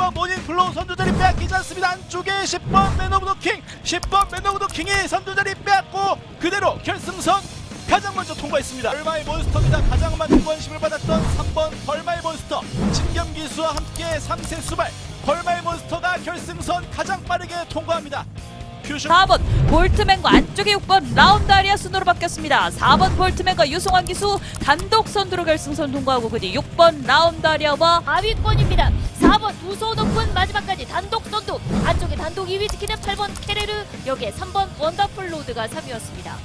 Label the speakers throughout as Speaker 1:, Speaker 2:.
Speaker 1: 하면서 모닝글로우 선두자리 빼앗기지 않습니다. 안쪽에 10번 맨 오브 더 킹, 10번 맨 오브 더 킹이 선두자리 빼앗고 그대로 결승선 가장 먼저 통과했습니다. 벌마의 몬스터입니다. 가장 많은 관심을 받았던 3번 벌마의 몬스터, 진겸기수와 함께 3세 수발 벌마의 몬스터가 결승선 가장 빠르게 통과합니다.
Speaker 2: 4번 볼트맨과 안쪽에 6번 라운다리아 순으로 바뀌었습니다. 4번 볼트맨과 유승환 기수 단독 선두로 결승선 통과하고 그 뒤 6번 라운다리아와
Speaker 3: 하위권입니다. 4번 우소노군 마지막까지 단독 선두, 안쪽에 단독 2위 지키는 8번 케레르, 여기에 3번 원더풀 로드가 3위였습니다.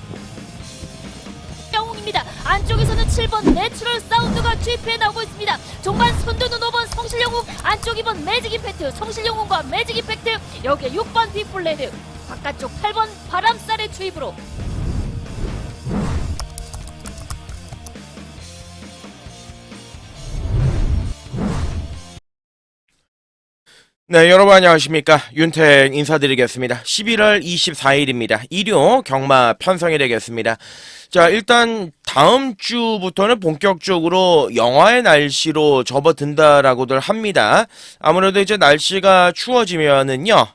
Speaker 3: 영웅입니다. 안쪽에서는 7번 내추럴 사운드가 뒤에 나오고 있습니다. 종반 선두는 5번 성실영웅, 안쪽 2번 매직 임팩트, 성실영웅과 매직 임팩트, 여기에 6번 빅블레드, 바깥쪽 8번 바람살의 주입으로
Speaker 4: 네, 여러분 안녕하십니까. 윤택 인사드리겠습니다. 11월 24일입니다. 일요 경마 편성이 되겠습니다. 자, 일단 다음 주부터는 본격적으로 영하의 날씨로 접어든다라고들 합니다. 아무래도 이제 날씨가 추워지면은요,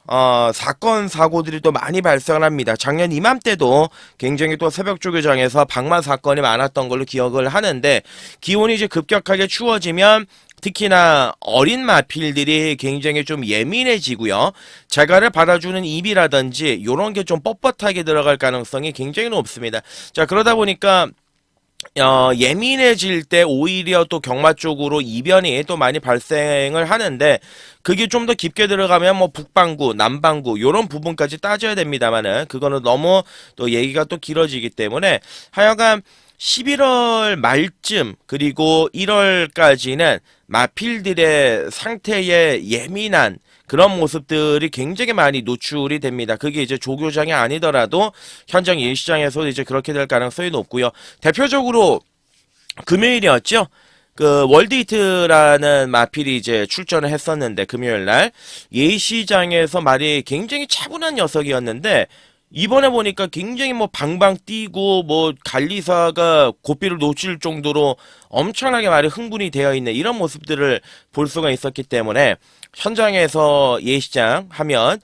Speaker 4: 사건 사고들이 또 많이 발생을 합니다. 작년 이맘때도 굉장히 또 새벽 조교장에서 방만 사건이 많았던 걸로 기억을 하는데, 기온이 이제 급격하게 추워지면 특히나 어린 마필들이 굉장히 좀 예민해지고요. 재갈을 받아주는 입이라든지 요런 게 좀 뻣뻣하게 들어갈 가능성이 굉장히 높습니다. 자, 그러다 보니까 예민해질 때 오히려 또 경마 쪽으로 이변이 또 많이 발생을 하는데, 그게 좀 더 깊게 들어가면 뭐 북방구, 남방구 요런 부분까지 따져야 됩니다만은 그거는 너무 또 얘기가 또 길어지기 때문에 하여간 11월 말쯤 그리고 1월까지는 마필들의 상태에 예민한 그런 모습들이 굉장히 많이 노출이 됩니다. 그게 이제 조교장이 아니더라도 현장 일시장에서 이제 그렇게 될 가능성이 높고요. 대표적으로 금요일이었죠. 그 월드히트라는 마필이 이제 출전을 했었는데, 금요일 날 예시장에서 말이 굉장히 차분한 녀석이었는데, 이번에 보니까 굉장히 뭐 방방 뛰고 뭐 관리사가 고삐를 놓칠 정도로 엄청나게 말이 흥분이 되어 있는 이런 모습들을 볼 수가 있었기 때문에, 현장에서 예시장 하면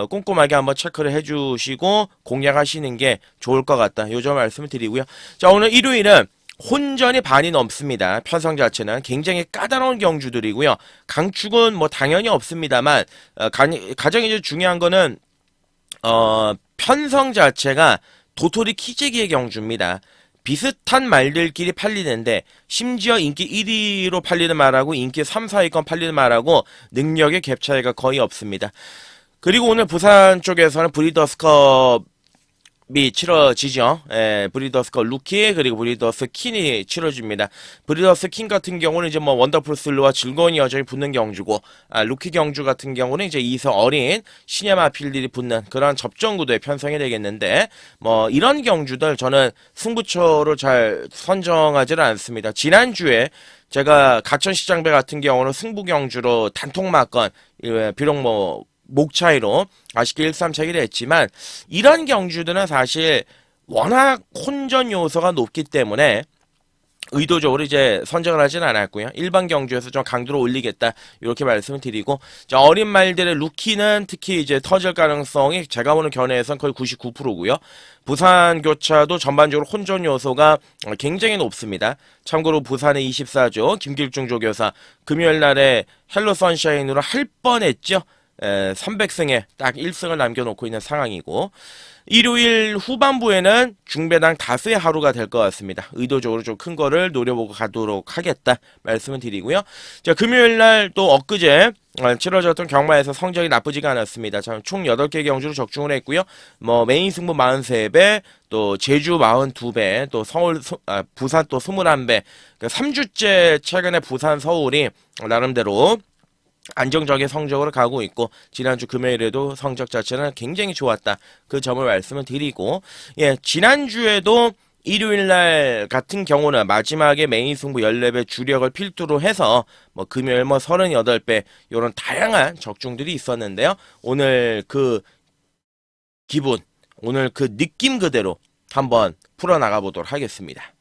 Speaker 4: 꼼꼼하게 한번 체크를 해주시고 공략하시는 게 좋을 것 같다, 요 점 말씀을 드리고요. 자, 오늘 일요일은 혼전이 반이 넘습니다. 편성 자체는 굉장히 까다로운 경주들이고요. 강축은 뭐 당연히 없습니다만, 가장 이제 중요한 거는 편성 자체가 도토리 키재기의 경주입니다. 비슷한 말들끼리 팔리는데, 심지어 인기 1위로 팔리는 말하고 인기 3, 4위권 팔리는 말하고 능력의 갭 차이가 거의 없습니다. 그리고 오늘 부산 쪽에서는 브리더스컵이 치러지죠. 브리더스컵 루키 그리고 브리더스 킨이 치러집니다. 브리더스 킨 같은 경우는 이제 뭐 원더풀 슬로와 즐거운 여정이 붙는 경주고, 루키 경주 같은 경우는 이제 이서 어린 신예 마필들이 붙는 그런 접전 구도에 편성이 되겠는데, 뭐 이런 경주들 저는 승부처로 잘 선정하지는 않습니다. 지난주에 제가 가천시장배 같은 경우는 승부 경주로 단통 막건, 비록 뭐 목 차이로 아쉽게 1-3차기를 했지만, 이런 경주들은 사실 워낙 혼전 요소가 높기 때문에 의도적으로 이제 선정을 하진 않았고요. 일반 경주에서 좀 강도를 올리겠다, 이렇게 말씀을 드리고, 자, 어린 말들의 루키는 특히 이제 터질 가능성이 제가 보는 견해에선 거의 99%고요. 부산 교차도 전반적으로 혼전 요소가 굉장히 높습니다. 참고로 부산의 24조 김길중 조교사 금요일 날에 헬로 선샤인으로 할 뻔했죠. 300승에 딱 1승을 남겨놓고 있는 상황이고, 일요일 후반부에는 중배당 다수의 하루가 될 것 같습니다. 의도적으로 좀 큰 거를 노려보고 가도록 하겠다 말씀을 드리고요. 자, 금요일 날 또 엊그제 치러졌던 경마에서 성적이 나쁘지가 않았습니다. 총 8개 경주로 적중을 했고요. 뭐 메인 승부 43배, 또 제주 42배, 또 부산 또 21배. 3주째 최근에 부산 서울이 나름대로 안정적인 성적으로 가고 있고, 지난주 금요일에도 성적 자체는 굉장히 좋았다, 그 점을 말씀을 드리고, 예, 지난주에도 일요일날 같은 경우는 마지막에 메인 승부 14배 주력을 필두로 해서 뭐 금요일 뭐 38배 요런 다양한 적중들이 있었는데요. 오늘 그 기분, 오늘 그 느낌 그대로 한번 풀어나가 보도록 하겠습니다.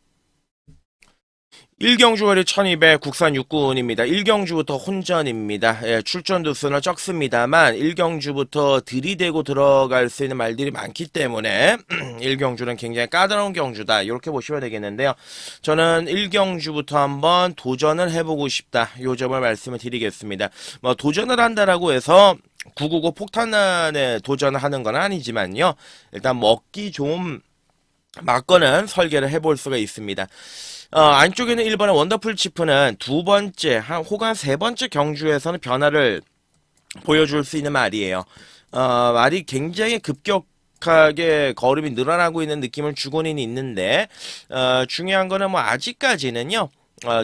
Speaker 4: 1경주거리 1200 국산 육군입니다. 1경주부터 혼전입니다. 예, 출전 두수는 적습니다만 1경주부터 들이대고 들어갈 수 있는 말들이 많기 때문에 1경주는 굉장히 까다로운 경주다. 이렇게 보시면 되겠는데요. 저는 1경주부터 한번 도전을 해보고 싶다. 요 점을 말씀을 드리겠습니다. 뭐 도전을 한다라고 해서 999 폭탄에 도전을 하는 건 아니지만요. 일단 먹기 좀 맞거는 설계를 해볼 수가 있습니다. 안쪽에는 1번의 원더풀 치프는 두 번째, 혹은 세 번째 경주에서는 변화를 보여줄 수 있는 말이에요. 말이 굉장히 급격하게 걸음이 늘어나고 있는 느낌을 주고는 있는데, 중요한 거는 뭐 아직까지는요,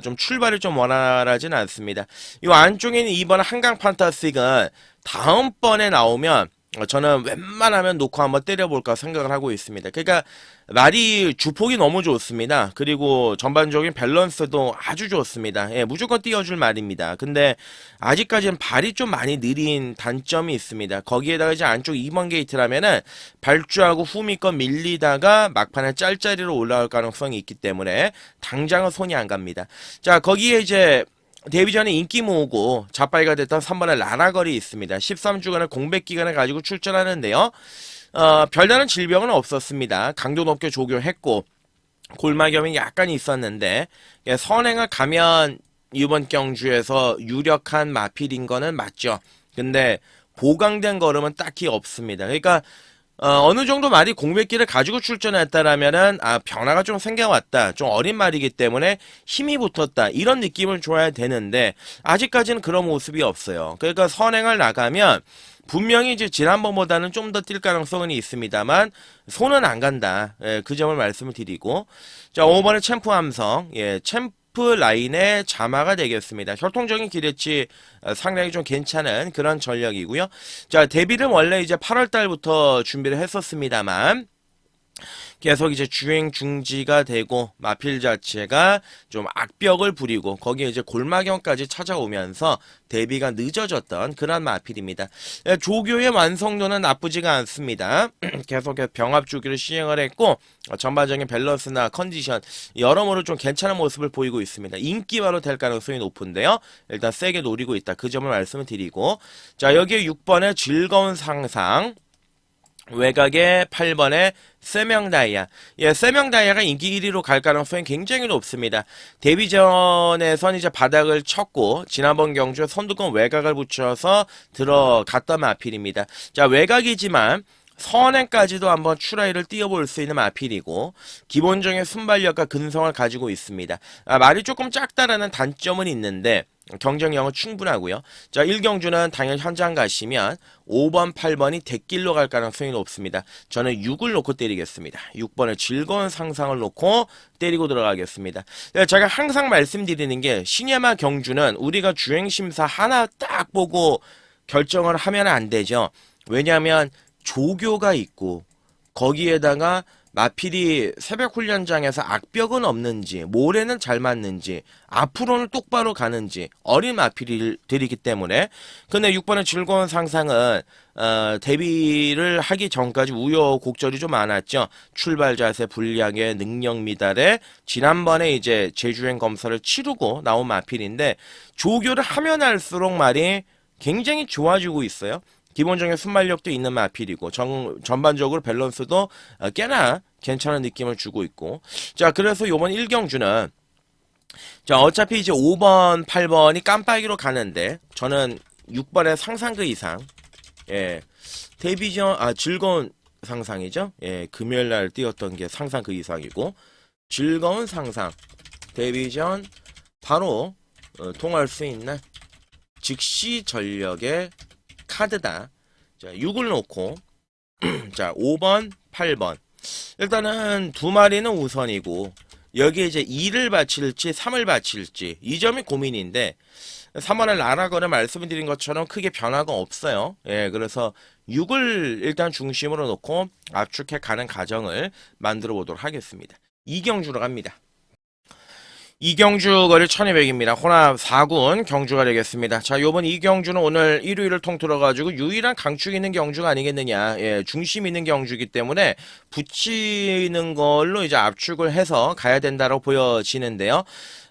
Speaker 4: 좀 출발이 좀 원활하진 않습니다. 이 안쪽에 있는 2번 한강 판타스틱은 다음번에 나오면 저는 웬만하면 놓고 한번 때려볼까 생각을 하고 있습니다. 그러니까 말이 주폭이 너무 좋습니다. 그리고 전반적인 밸런스도 아주 좋습니다. 예, 무조건 띄워줄 말입니다. 근데 아직까지는 발이 좀 많이 느린 단점이 있습니다. 거기에다가 이제 안쪽 2번 게이트라면은 발주하고 후미권 밀리다가 막판에 짤짤이로 올라올 가능성이 있기 때문에 당장은 손이 안 갑니다. 자, 거기에 이제 데뷔 전에 인기 모으고 자빠이가 됐던 3번의 라라걸이 있습니다. 13주간의 공백 기간을 가지고 출전하는데요. 별다른 질병은 없었습니다. 강도 높게 조교했고 골마겸이 약간 있었는데 선행을 가면 이번 경주에서 유력한 마필인 거는 맞죠. 근데 보강된 걸음은 딱히 없습니다. 그러니까 어느 정도 말이 공백기를 가지고 출전했다라면은 변화가 좀 생겨왔다, 좀 어린 말이기 때문에 힘이 붙었다, 이런 느낌을 줘야 되는데 아직까지는 그런 모습이 없어요. 그러니까 선행을 나가면 분명히 이제 지난번보다는 좀 더 뛸 가능성은 있습니다만 손은 안 간다. 예, 그 점을 말씀을 드리고, 자, 5번의 챔프 함성, 예, 챔프 라인의 자마가 되겠습니다. 혈통적인 기대치 상당히 좀 괜찮은 그런 전력이고요. 자, 데뷔를 원래 이제 8월 달부터 준비를 했었습니다만 계속 이제 주행 중지가 되고 마필 자체가 좀 악벽을 부리고 거기에 이제 골마경까지 찾아오면서 데뷔가 늦어졌던 그런 마필입니다. 조교의 완성도는 나쁘지가 않습니다. 계속 병합 주기를 시행을 했고 전반적인 밸런스나 컨디션 여러모로 좀 괜찮은 모습을 보이고 있습니다. 인기화로 될 가능성이 높은데요. 일단 세게 노리고 있다. 그 점을 말씀을 드리고, 자, 여기에 6번의 즐거운 상상, 외곽에 8번의 세명다이아. 예, 세명다이아가 인기 1위로 갈 가능성이 굉장히 높습니다. 데뷔전에선 이제 바닥을 쳤고 지난번 경주에 선두권 외곽을 붙여서 들어갔던 마필입니다. 자, 외곽이지만 선행까지도 한번 추라이를 띄워볼 수 있는 마필이고 기본적인 순발력과 근성을 가지고 있습니다. 말이 조금 작다라는 단점은 있는데 경쟁력은 충분하고요. 자, 1경주는 당연 현장 가시면 5번, 8번이 대길로 갈 가능성이 높습니다. 저는 6을 놓고 때리겠습니다. 6번의 즐거운 상상을 놓고 때리고 들어가겠습니다. 제가 항상 말씀드리는 게 시네마 경주는 우리가 주행심사 하나 딱 보고 결정을 하면 안 되죠. 왜냐하면 조교가 있고 거기에다가 마필이 새벽 훈련장에서 악벽은 없는지, 모래는 잘 맞는지, 앞으로는 똑바로 가는지 어린 마필들이기 때문에. 근데 6번의 즐거운 상상은 데뷔를 하기 전까지 우여곡절이 좀 많았죠. 출발 자세 불량에 능력 미달에 지난번에 이제 재주행 검사를 치르고 나온 마필인데 조교를 하면 할수록 말이 굉장히 좋아지고 있어요. 기본적인 순발력도 있는 마필이고 전반적으로 밸런스도 꽤나 괜찮은 느낌을 주고 있고, 자, 그래서 요번 1경주는 자, 어차피 이제 5번, 8번이 깜빡이로 가는데 저는 6번의 상상 그 이상, 예, 데뷔전 즐거운 상상이죠. 예, 금요일 날 띄웠던 게 상상 그 이상이고 즐거운 상상 데뷔전 바로 통할 수 있는 즉시 전력의 카드다. 자, 6을 놓고 자, 5번, 8번. 일단은 두 마리는 우선이고 여기에 이제 2를 바칠지 3을 바칠지 이 점이 고민인데 3번의 라라거를 말씀드린 것처럼 크게 변화가 없어요. 예, 그래서 6을 일단 중심으로 놓고 압축해 가는 과정을 만들어 보도록 하겠습니다. 2경주로 갑니다. 이경주 거리 1200입니다. 혼합 4군 경주가 되겠습니다. 자, 요번 이경주는 오늘 1위를 통틀어가지고 유일한 강축 있는 경주가 아니겠느냐. 예, 중심 있는 경주이기 때문에 붙이는 걸로 이제 압축을 해서 가야 된다고 보여지는데요.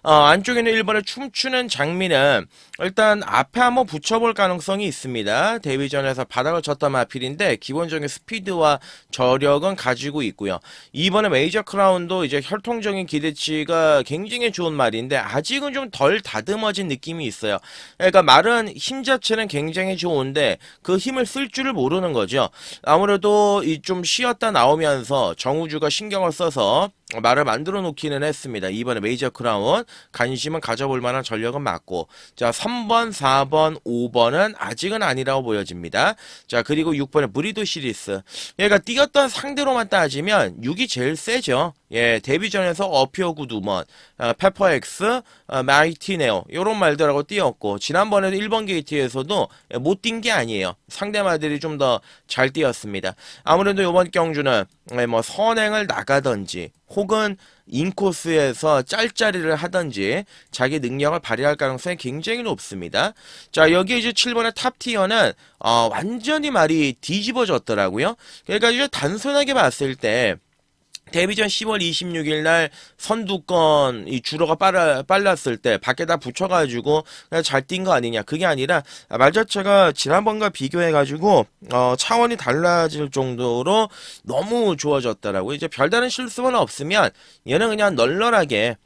Speaker 4: 안쪽에는 1번에 춤추는 장미는 일단 앞에 한번 붙여볼 가능성이 있습니다. 데뷔전에서 바닥을 쳤던 마필인데 기본적인 스피드와 저력은 가지고 있고요. 2번에 메이저 크라운도 이제 혈통적인 기대치가 굉장히 좋은 말인데 아직은 좀 덜 다듬어진 느낌이 있어요. 그러니까 말은 힘 자체는 굉장히 좋은데 그 힘을 쓸 줄을 모르는 거죠. 아무래도 이 좀 쉬었다 나오면서 정우주가 신경을 써서 말을 만들어 놓기는 했습니다. 이번에 메이저 크라운 관심은 가져볼 만한 전력은 맞고, 자 3번, 4번, 5번은 아직은 아니라고 보여집니다. 자 그리고 6번에 브리도 시리스, 얘가 뛰었던 상대로만 따지면 6이 제일 세죠. 예, 데뷔전에서 어피어구 두먼, 페퍼엑스, 마이티네오 요런 말들하고 뛰었고, 지난번에도 1번 게이트에서도 못 뛴 게 아니에요. 상대마들이 좀 더 잘 뛰었습니다. 아무래도 이번 경주는 뭐 선행을 나가든지 혹은 인코스에서 짤짜리를 하든지 자기 능력을 발휘할 가능성이 굉장히 높습니다. 자 여기 이제 7번의 탑티어는 완전히 말이 뒤집어졌더라고요. 그러니까 이제 단순하게 봤을 때 데뷔전 10월 26일 날 선두권 이 주로가 빨랐을 때 밖에다 붙여가지고 그냥 잘 뛴 거 아니냐, 그게 아니라 말 자체가 지난번과 비교해가지고 차원이 달라질 정도로 너무 좋아졌더라고요. 이제 별다른 실수는 없으면 얘는 그냥 널널하게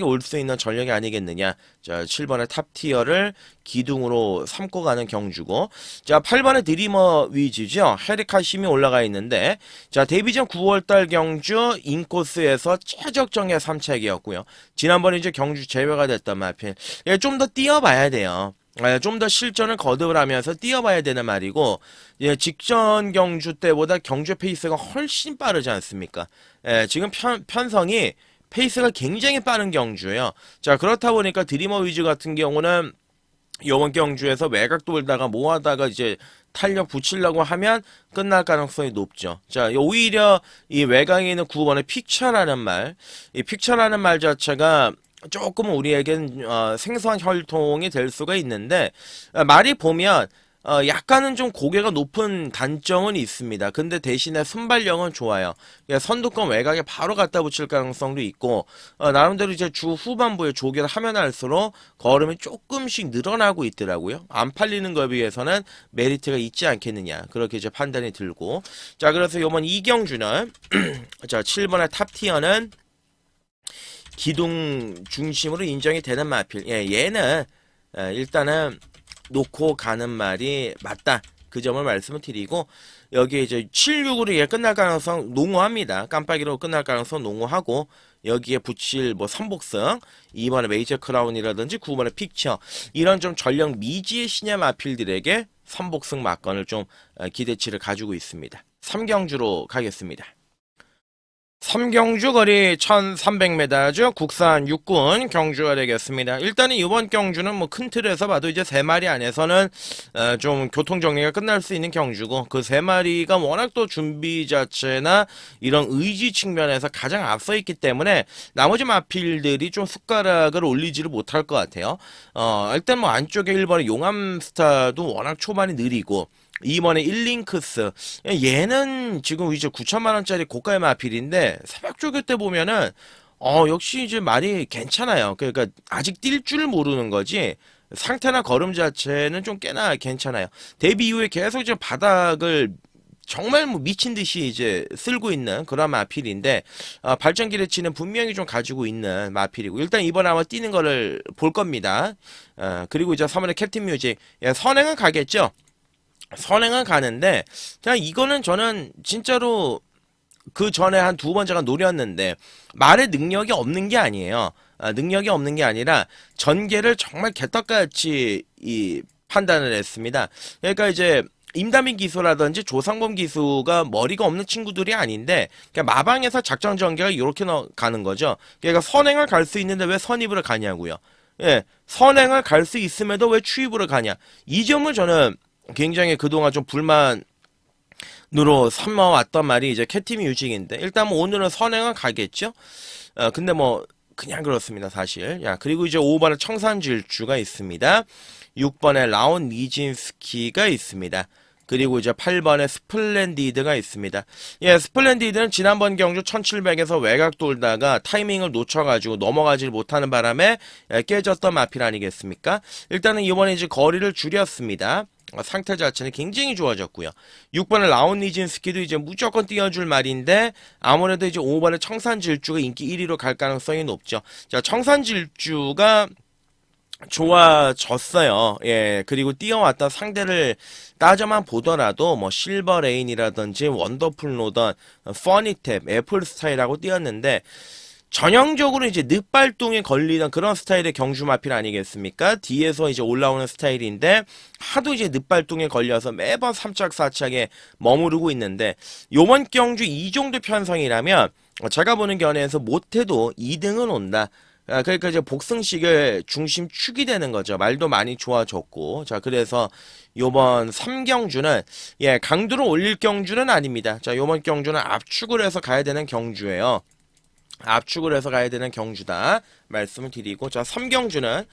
Speaker 4: 올 수 있는 전력이 아니겠느냐. 자 7번의 탑티어를 기둥으로 삼고 가는 경주고, 자 8번의 드리머 위즈죠. 헤리카심이 올라가 있는데, 자 데뷔전 9월달 경주 인코스에서 최적정예 3책이었고요. 지난번에 이제 경주 제외가 됐던 마필, 좀 더 뛰어봐야 돼요. 좀 더 실전을 거듭을 하면서 뛰어봐야 되는 말이고, 예, 직전 경주 때보다 경주 페이스가 훨씬 빠르지 않습니까? 예, 지금 편성이 페이스가 굉장히 빠른 경주예요. 자 그렇다 보니까 드리머 위즈 같은 경우는 이번 경주에서 외곽 돌다가 뭐하다가 이제 탄력 붙이려고 하면 끝날 가능성이 높죠. 자 오히려 이 외곽에 있는 9번의 픽처라는 말, 이 픽처라는 말 자체가 조금 우리에겐 생소한 혈통이 될 수가 있는데, 말이 보면 약간은 좀 고개가 높은 단점은 있습니다. 근데 대신에 순발력은 좋아요. 선두권 외곽에 바로 갖다 붙일 가능성도 있고, 나름대로 이제 주 후반부에 조기를 하면 할수록 걸음이 조금씩 늘어나고 있더라고요. 안 팔리는 거에 비해서는 메리트가 있지 않겠느냐, 그렇게 이제 판단이 들고. 자 그래서 이번 이경주는 자 7번의 탑티어는 기둥 중심으로 인정이 되는 마필. 예, 얘는 일단은 놓고 가는 말이 맞다, 그 점을 말씀을 드리고, 여기 이제 7-6으로 얘 끝날 가능성 농후합니다. 깜빡이로 끝날 가능성 농후하고, 여기에 붙일 뭐 선복승, 2번의 메이저 크라운이라든지 9번의 픽처, 이런 좀 전력 미지의 신야 마필들에게 선복승 막건을 좀 기대치를 가지고 있습니다. 3경주로 가겠습니다. 3경주 거리 1300m죠. 국산 육군 경주가 되겠습니다. 일단은 이번 경주는 뭐 큰 틀에서 봐도 이제 3마리 안에서는 좀 교통 정리가 끝날 수 있는 경주고, 그 3마리가 워낙 또 준비 자체나 이런 의지 측면에서 가장 앞서 있기 때문에 나머지 마필들이 좀 숟가락을 올리지를 못할 것 같아요. 일단 뭐 안쪽에 1번의 용암스타도 워낙 초반이 느리고, 2번에 1링크스, 얘는 지금 이제 9천만원짜리 고가의 마필인데 새벽 조교 때 보면은 역시 이제 말이 괜찮아요. 그러니까 아직 뛸 줄 모르는 거지 상태나 걸음 자체는 좀 꽤나 괜찮아요. 데뷔 이후에 계속 이제 바닥을 정말 뭐 미친 듯이 이제 쓸고 있는 그런 마필인데, 발전 기대치는 분명히 좀 가지고 있는 마필이고, 일단 이번에 아마 뛰는 거를 볼 겁니다. 그리고 이제 3번의 캡틴 뮤직, 선행은 가겠죠. 선행은 가는데, 그냥 이거는 저는 진짜로 그 전에 한 2번 제가 노렸는데 말의 능력이 없는 게 아니에요. 능력이 없는 게 아니라 전개를 정말 개떡같이 판단을 했습니다. 그러니까 이제 임다민 기수라든지 조상범 기수가 머리가 없는 친구들이 아닌데 그냥 마방에서 작전 전개가 이렇게 가는 거죠. 그러니까 선행을 갈 수 있는데 왜 선입으로 가냐고요. 예, 선행을 갈 수 있음에도 왜 추입으로 가냐. 이 점을 저는 굉장히 그동안 좀 불만으로 삼아왔던 말이 이제 캣팀 뮤직인데, 일단 뭐 오늘은 선행은 가겠죠. 근데 뭐 그냥 그렇습니다 사실. 야, 그리고 이제 5번에 청산질주가 있습니다. 6번에 라온 니진스키가 있습니다. 그리고 이제 8번에 스플렌디드가 있습니다. 예, 스플렌디드는 지난번 경주 1700에서 외곽 돌다가 타이밍을 놓쳐가지고 넘어가질 못하는 바람에 깨졌던 마필 아니겠습니까? 일단은 이번에 이제 거리를 줄였습니다. 상태 자체는 굉장히 좋아졌고요. 6번의 라온니진스키도 이제 무조건 띄워줄 말인데 아무래도 이제 5번의 청산질주가 인기 1위로 갈 가능성이 높죠. 자, 청산질주가 좋아졌어요. 예, 그리고 뛰어왔던 상대를 따져만 보더라도 뭐 실버레인이라든지 원더풀 노던, 퍼니탭, 애플스타일하고 뛰었는데 전형적으로 이제 늑발동에 걸리던 그런 스타일의 경주 마필 아니겠습니까? 뒤에서 이제 올라오는 스타일인데 하도 이제 늑발동에 걸려서 매번 3착 4착에 머무르고 있는데 요번 경주 이 정도 편성이라면 제가 보는 견해에서 못해도 2등은 온다. 그러니까 이제 복승식을 중심 축이 되는 거죠. 말도 많이 좋아졌고. 자, 그래서 요번 3경주는, 예, 강도를 올릴 경주는 아닙니다. 자, 요번 경주는 압축을 해서 가야 되는 경주예요. 압축을 해서 가야 되는 경주다. 말씀을 드리고. 자, 3경주는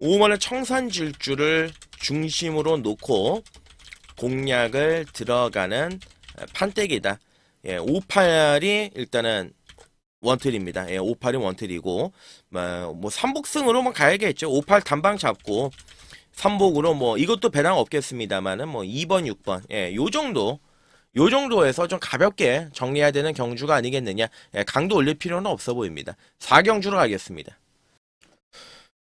Speaker 4: 5번의 청산질주를 중심으로 놓고 공략을 들어가는 판때기다. 예, 58이 일단은 원틀입니다. 예, 58이 원틀이고, 뭐, 삼복승으로만 가야겠죠. 58 단방 잡고, 삼복으로 뭐, 이것도 배당 없겠습니다만은, 뭐, 2번, 6번, 예, 요 정도에서 좀 가볍게 정리해야 되는 경주가 아니겠느냐. 예, 강도 올릴 필요는 없어 보입니다. 4경주로 가겠습니다.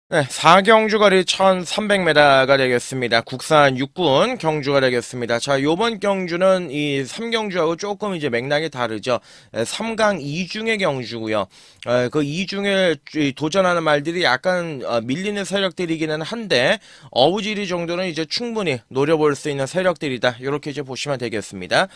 Speaker 4: 네, 4경주 거리 1300m가 되겠습니다. 국산 육군 경주가 되겠습니다. 자, 요번 경주는 이 3경주하고 조금 이제 맥락이 다르죠. 3강 2중의 경주고요. 그 2중에 도전하는 말들이 약간 밀리는 세력들이기는 한데 어부지리 정도는 이제 충분히 노려볼 수 있는 세력들이다. 이렇게 이제 보시면 되겠습니다.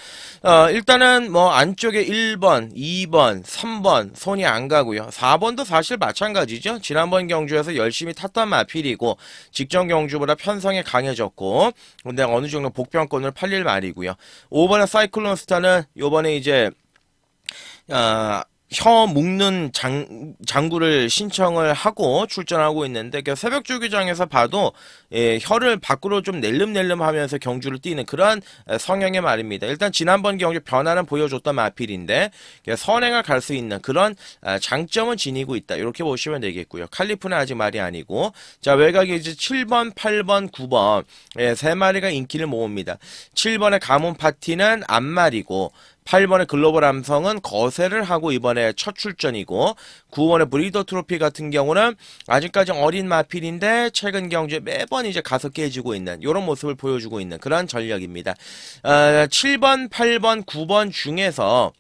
Speaker 4: 일단은 뭐 안쪽에 1번, 2번, 3번 손이 안 가고요. 4번도 사실 마찬가지죠. 지난번 경주에서 열심히 탔던 마필이고 직전 경주보다 편성이 강해졌고 근데 어느 정도 복병권을 팔릴 말이고요. 5번의 사이클론 스타는 요번에 이제 혀 묶는 장구를 신청을 하고 출전하고 있는데 새벽 조기장에서 봐도 혀를 밖으로 좀 낼름낼름 하면서 경주를 뛰는 그런 성향의 말입니다. 일단 지난번 경주 변화는 보여줬던 마필인데 선행을 갈 수 있는 그런 장점은 지니고 있다. 이렇게 보시면 되겠고요. 칼리프는 아직 말이 아니고 자 외곽에 이제 7번, 8번, 9번 세 마리가 인기를 모읍니다. 7번의 가문 파티는 앞말이고 8번의 글로벌 함성은 거세를 하고 이번에 첫 출전이고 9번의 브리더 트로피 같은 경우는 아직까지 어린 마필인데 최근 경주에 매번 이제 가서 깨지고 있는 이런 모습을 보여주고 있는 그런 전력입니다. 7번, 8번, 9번 중에서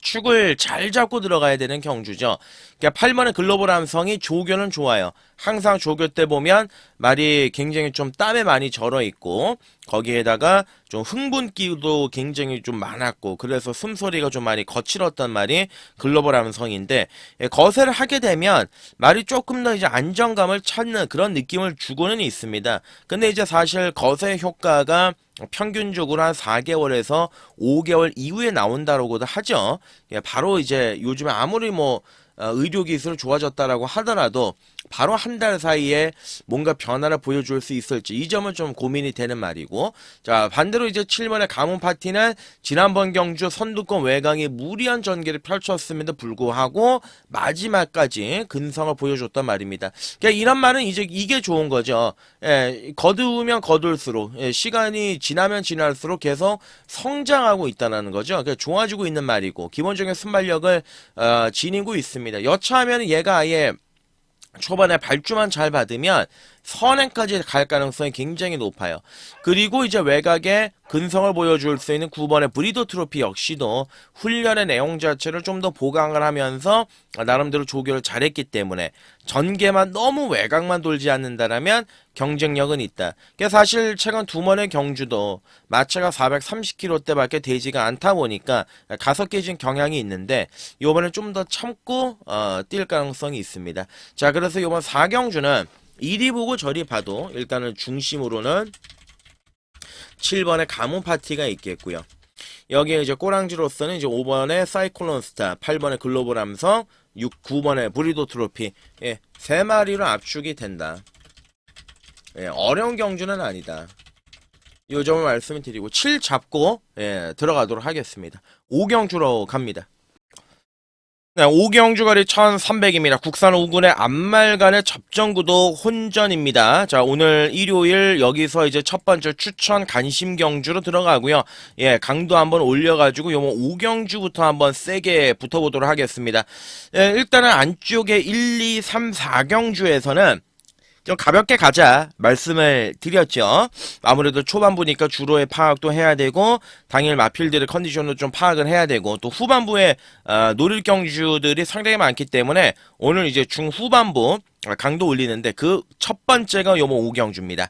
Speaker 4: 축을 잘 잡고 들어가야 되는 경주죠. 그러니까 8번의 글로벌 함성이 조교는 좋아요. 항상 조교 때 보면 말이 굉장히 좀 땀에 많이 절어 있고 거기에다가 좀 흥분기도 굉장히 좀 많았고 그래서 숨소리가 좀 많이 거칠었던 말이 글로벌 함성인데 거세를 하게 되면 말이 조금 더 이제 안정감을 찾는 그런 느낌을 주고는 있습니다. 근데 이제 사실 거세 효과가 평균적으로 한 4개월에서 5개월 이후에 나온다고도 하죠. 바로 이제 요즘에 아무리 뭐 의료기술이 좋아졌다라고 하더라도 바로 한 달 사이에 뭔가 변화를 보여줄 수 있을지 이 점은 좀 고민이 되는 말이고 자 반대로 이제 7번의 가문 파티는 지난번 경주 선두권 외곽에 무리한 전개를 펼쳤음에도 불구하고 마지막까지 근성을 보여줬단 말입니다. 그러니까 이런 말은 이제 이게 좋은 거죠. 거두면 거둘수록 시간이 지나면 지날수록 계속 성장하고 있다는 거죠. 그러니까 좋아지고 있는 말이고 기본적인 순발력을 지니고 있습니다. 여차하면 얘가 아예 초반에 발주만 잘 받으면 선행까지 갈 가능성이 굉장히 높아요. 그리고 이제 외곽에 근성을 보여줄 수 있는 9번의 브리더 트로피 역시도 훈련의 내용 자체를 좀 더 보강을 하면서 나름대로 조교를 잘했기 때문에 전개만 너무 외곽만 돌지 않는다라면 경쟁력은 있다. 그러니까 사실 최근 두 번의 경주도 마체가 430km대밖에 되지가 않다 보니까 가서 깨진 경향이 있는데 이번엔 좀 더 참고 뛸 가능성이 있습니다. 자 그래서 이번 4경주는 이리 보고 저리 봐도 일단은 중심으로는 7번의 가문 파티가 있겠고요. 여기에 이제 꼬랑지로서는 이제 5번의 사이클론 스타, 8번의 글로벌 함성, 9번의 브리도 트로피, 세 마리로 압축이 된다. 어려운 경주는 아니다. 요 점을 말씀을 드리고 7 잡고 들어가도록 하겠습니다. 5경주로 갑니다. 네, 5경주거리 1300입니다. 국산 5군의 앞말간의 접전구도 혼전입니다. 자, 오늘 일요일 여기서 이제 첫 번째 추천 간심 경주로 들어가고요. 강도 한번 올려가지고 요번 5경주부터 한번 세게 붙어보도록 하겠습니다. 일단은 안쪽에 1, 2, 3, 4경주에서는 좀 가볍게 가자 말씀을 드렸죠. 아무래도 초반부니까 주로의 파악도 해야 되고 당일 마필들의 컨디션도 좀 파악을 해야 되고 또 후반부에 노릴 경주들이 상당히 많기 때문에 오늘 이제 중후반부 강도 올리는데 그 첫 번째가 요번 5경주입니다.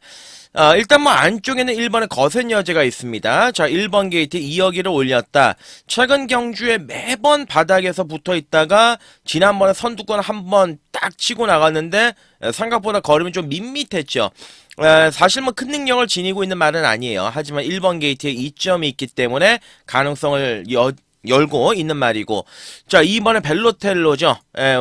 Speaker 4: 일단 뭐 안쪽에는 1번의 거센 여제가 있습니다. 자, 1번 게이트 2여기를 올렸다. 최근 경주에 매번 바닥에서 붙어 있다가 지난번에 선두권 한번 딱 치고 나갔는데 생각보다 걸음이 좀 밋밋했죠. 사실 뭐 큰 능력을 지니고 있는 말은 아니에요. 하지만 1번 게이트에 이점이 있기 때문에 가능성을 열고 있는 말이고, 자, 2번에 벨로텔로죠.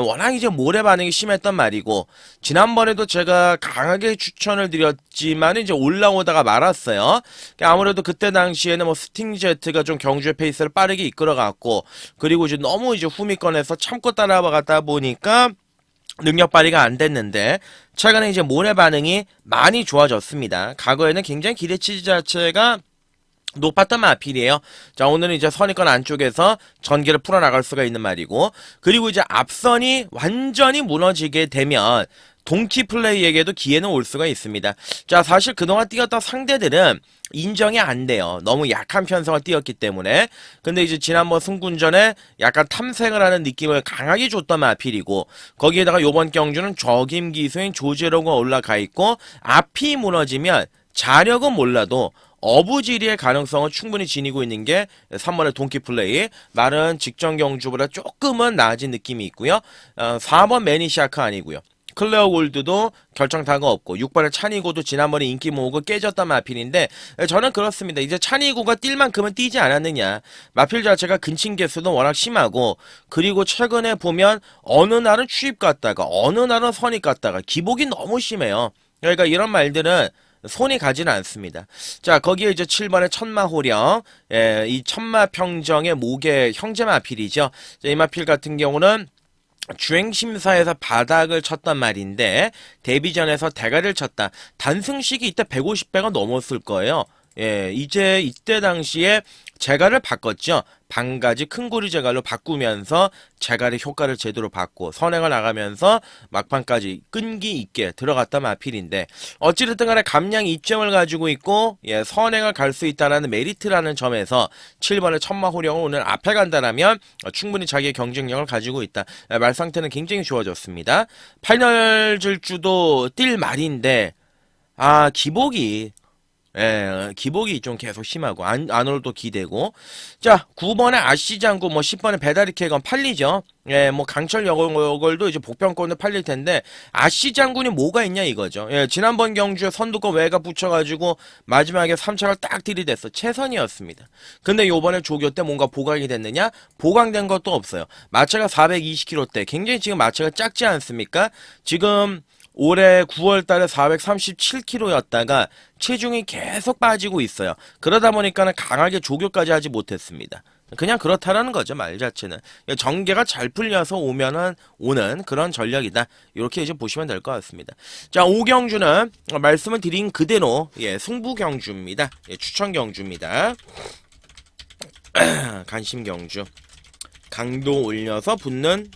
Speaker 4: 워낙 이제 모래 반응이 심했던 말이고, 지난번에도 제가 강하게 추천을 드렸지만 이제 올라오다가 말았어요. 아무래도 그때 당시에는 뭐 스팅제트가 좀 경주의 페이스를 빠르게 이끌어갔고, 그리고 이제 너무 이제 후미권에서 참고 따라가다 보니까 능력 발휘가 안 됐는데 최근에 이제 모래 반응이 많이 좋아졌습니다. 과거에는 굉장히 기대치 자체가 높았던 마필이에요. 자, 오늘은 이제 선입권 안쪽에서 전개를 풀어나갈 수가 있는 말이고, 그리고 이제 앞선이 완전히 무너지게 되면 동키 플레이에게도 기회는 올 수가 있습니다. 자, 사실 그동안 뛰었던 상대들은 인정이 안 돼요. 너무 약한 편성을 띄었기 때문에. 근데 이제 지난번 승군전에 약간 탐색을 하는 느낌을 강하게 줬던 마필이고, 거기에다가 요번 경주는 적임 기수인 조제로가 올라가 있고, 앞이 무너지면 자력은 몰라도 어부지리의 가능성은 충분히 지니고 있는 게 3번의 동키플레이. 말은 직전 경주보다 조금은 나아진 느낌이 있고요. 4번 매니시아크 아니고요. 클레어 골드도 결정타가 없고 6번의 찬이고도 지난번에 인기 모으고 깨졌던 마필인데, 저는 그렇습니다. 이제 찬이고가 뛸 만큼은 뛰지 않았느냐. 마필 자체가 근친 개수도 워낙 심하고, 그리고 최근에 보면 어느 날은 추입 갔다가 어느 날은 선입 갔다가 기복이 너무 심해요. 그러니까 이런 말들은 손이 가지는 않습니다. 자, 거기에 이제 7번의 천마호령, 이 천마평정의 목의 형제 마필이죠. 자, 이 마필 같은 경우는 주행심사에서 바닥을 쳤단 말인데 데뷔전에서 대가리를 쳤다. 단승식이 이때 150배가 넘었을 거예요. 이제 이때 당시에 재갈을 바꿨죠. 반가지 큰고리 재갈로 바꾸면서 재갈의 효과를 제대로 받고 선행을 나가면서 막판까지 끈기 있게 들어갔던 마필인데, 어찌됐든 간에 감량 이점을 가지고 있고 선행을 갈 수 있다는 메리트라는 점에서 7번의 천마호령을 오늘 앞에 간다라면 충분히 자기의 경쟁력을 가지고 있다. 말 상태는 굉장히 좋아졌습니다. 파이널 질주도 뛸 말인데 기복이 좀 계속 심하고 안올도 기대고. 자, 9번의 아시장구, 뭐 10번의 배다리캐건 팔리죠. 뭐 강철 여걸도 이제 복병권을 팔릴 텐데 아시장군이 뭐가 있냐 이거죠. 지난번 경주에 선두권 외가 붙여가지고 마지막에 3차를 딱 들이댔어. 최선이었습니다. 근데 요번에 조교 때 뭔가 보강이 됐느냐? 보강된 것도 없어요. 마체가 420kg대. 굉장히 지금 마체가 작지 않습니까? 지금 올해 9월 달에 437kg였다가 체중이 계속 빠지고 있어요. 그러다 보니까는 강하게 조교까지 하지 못했습니다. 그냥 그렇다라는 거죠, 말 자체는. 전개가 잘 풀려서 오는 그런 전략이다. 이렇게 이제 보시면 될 것 같습니다. 자, 5경주는 말씀을 드린 그대로 승부 경주입니다. 추천 경주입니다. 간심 경주. 강도 올려서 붙는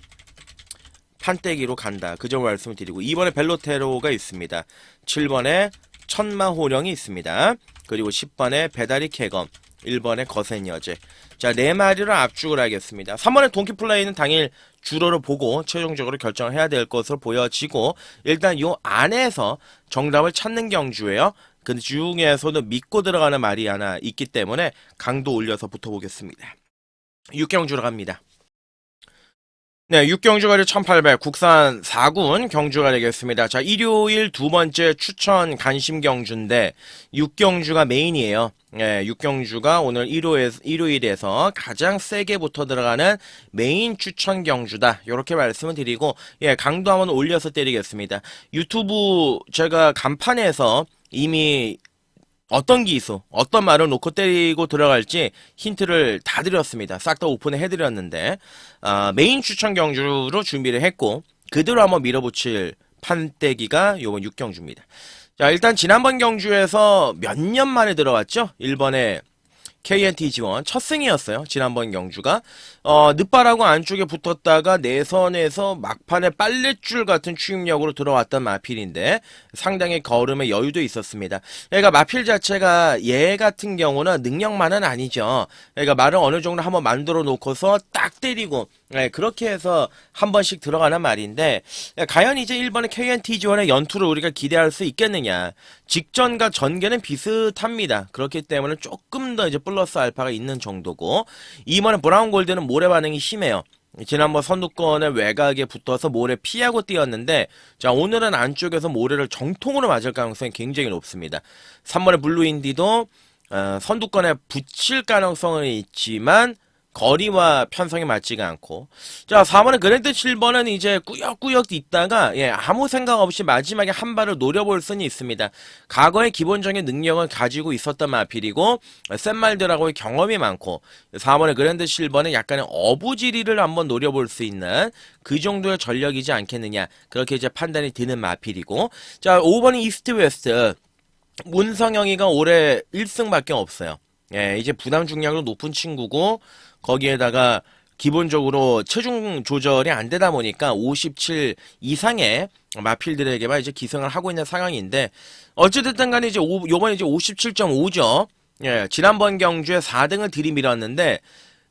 Speaker 4: 판때기로 간다. 그 점 말씀을 드리고, 2번에 벨로테로가 있습니다. 7번에 천마호령이 있습니다. 그리고 10번에 배다리 캐검, 1번에 거센 여제. 자, 4마리로 압축을 하겠습니다. 3번에 동키플레이는 당일 주로를 보고 최종적으로 결정을 해야 될 것으로 보여지고, 일단 요 안에서 정답을 찾는 경주예요. 그 중에서도 믿고 들어가는 말이 하나 있기 때문에 강도 올려서 붙어보겠습니다. 6경주로 갑니다. 네, 6경주가 1800 국산 4군 경주가 되겠습니다. 자, 일요일 두 번째 추천 간심 경주인데 6경주가 메인이에요. 6경주가 오늘 일요일에서 가장 세게 붙어 들어가는 메인 추천 경주다. 이렇게 말씀을 드리고, 강도 한번 올려서 때리겠습니다. 유튜브 제가 간판에서 이미 어떤 기수, 어떤 말을 놓고 때리고 들어갈지 힌트를 다 드렸습니다. 싹 다 오픈을 해드렸는데 메인 추천 경주로 준비를 했고 그대로 한번 밀어붙일 판때기가 요번 6경주입니다. 자, 일단 지난번 경주에서 몇 년 만에 들어왔죠? 1번에 KNT 지원 첫 승이었어요. 지난번 경주가 늦바라고 안쪽에 붙었다가 내선에서 막판에 빨랫줄 같은 추임력으로 들어왔던 마필인데 상당히 걸음에 여유도 있었습니다. 그러니까 마필 자체가 얘 같은 경우는 능력만은 아니죠. 그러니까 말을 어느 정도 한번 만들어 놓고서 딱 때리고 그렇게 해서 한 번씩 들어가는 말인데 과연 이제 1번의 KNT 지원의 연투를 우리가 기대할 수 있겠느냐. 직전과 전개는 비슷합니다. 그렇기 때문에 조금 더 이제 플러스 알파가 있는 정도고 2번의 브라운 골드는 모래 반응이 심해요. 지난번 선두권의 외곽에 붙어서 모래 피하고 뛰었는데 자 오늘은 안쪽에서 모래를 정통으로 맞을 가능성이 굉장히 높습니다. 3번의 블루인디도 선두권에 붙일 가능성은 있지만 거리와 편성이 맞지가 않고 자 4번의 그랜드 7번은 이제 꾸역꾸역 있다가 아무 생각 없이 마지막에 한 발을 노려볼 수는 있습니다. 과거의 기본적인 능력을 가지고 있었던 마필이고 센 말들하고의 경험이 많고 4번의 그랜드 7번은 약간의 어부지리를 한번 노려볼 수 있는 그 정도의 전력이지 않겠느냐 그렇게 이제 판단이 드는 마필이고 자 5번이 이스트 웨스트 문성영이가 올해 1승밖에 없어요. 이제 부담 중량도 높은 친구고 거기에다가 기본적으로 체중 조절이 안 되다 보니까 57 이상의 마필들에게만 이제 기승을 하고 있는 상황인데 어찌됐든 간에 이제 요번에 이제 57.5죠. 지난번 경주에 4등을 들이밀었는데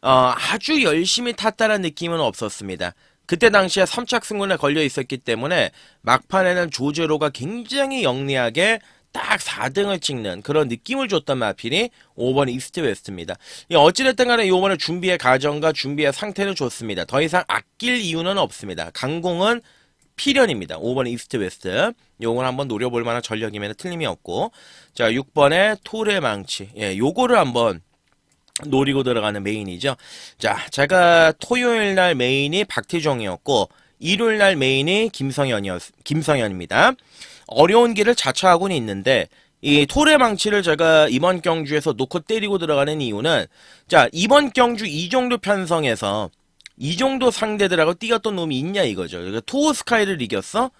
Speaker 4: 아주 열심히 탔다는 느낌은 없었습니다. 그때 당시에 3착 승군에 걸려 있었기 때문에 막판에는 조제로가 굉장히 영리하게 딱 4등을 찍는 그런 느낌을 줬던 마필이 5번 이스트 웨스트입니다. 어찌됐든 간에 이번에 준비의 과정과 준비의 상태는 좋습니다. 더 이상 아낄 이유는 없습니다. 강공은 필연입니다. 5번 이스트 웨스트 요걸 한번 노려볼 만한 전력이면 틀림이 없고 자 6번의 토레 망치 요거를 한번 노리고 들어가는 메인이죠. 자 제가 토요일날 메인이 박태종이었고 일요일날 메인이 김성현입니다. 어려운 길을 자처하고는 있는데 이 토레 망치를 제가 이번 경주에서 놓고 때리고 들어가는 이유는 자 이번 경주 이 정도 편성에서 이 정도 상대들하고 뛰었던 놈이 있냐 이거죠. 그러니까 토우스카이를 이겼어?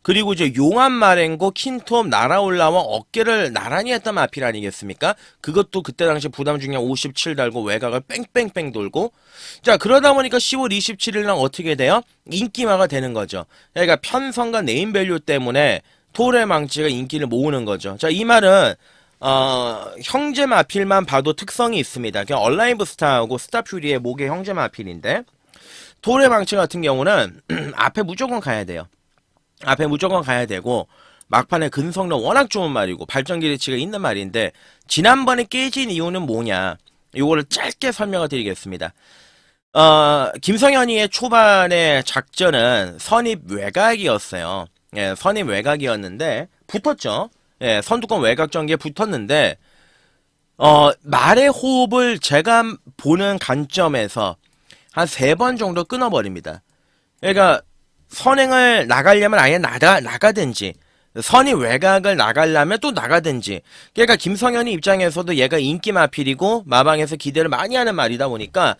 Speaker 4: 그리고 이제 용암 마랭고 킨톰 날아올라와 어깨를 나란히 했던 마필 아니겠습니까? 그것도 그때 당시 부담 중량 57 달고 외곽을 뺑뺑뺑 돌고 자 그러다 보니까 10월 27일날 어떻게 돼요? 인기마가 되는 거죠. 그러니까 편성과 네임밸류 때문에 토레 망치가 인기를 모으는 거죠. 자, 이 말은 형제 마필만 봐도 특성이 있습니다. 그냥 얼라이브 스타하고 스타퓨리의 목의 형제 마필인데 토레 망치 같은 경우는 앞에 무조건 가야 돼요. 앞에 무조건 가야 되고 막판에 근성도 워낙 좋은 말이고 발전 기대치가 있는 말인데 지난번에 깨진 이유는 뭐냐? 요거를 짧게 설명을 드리겠습니다. 김성현이의 초반의 작전은 선입 외곽이었어요. 선입 외곽이었는데 붙었죠. 선두권 외곽 전개에 붙었는데 말의 호흡을 제가 보는 관점에서 한 3번 정도 끊어버립니다. 그러니까 선행을 나가려면 아예 나가든지 선이 외곽을 나가려면 또 나가든지 그러니까 김성현이 입장에서도 얘가 인기 마필이고 마방에서 기대를 많이 하는 말이다 보니까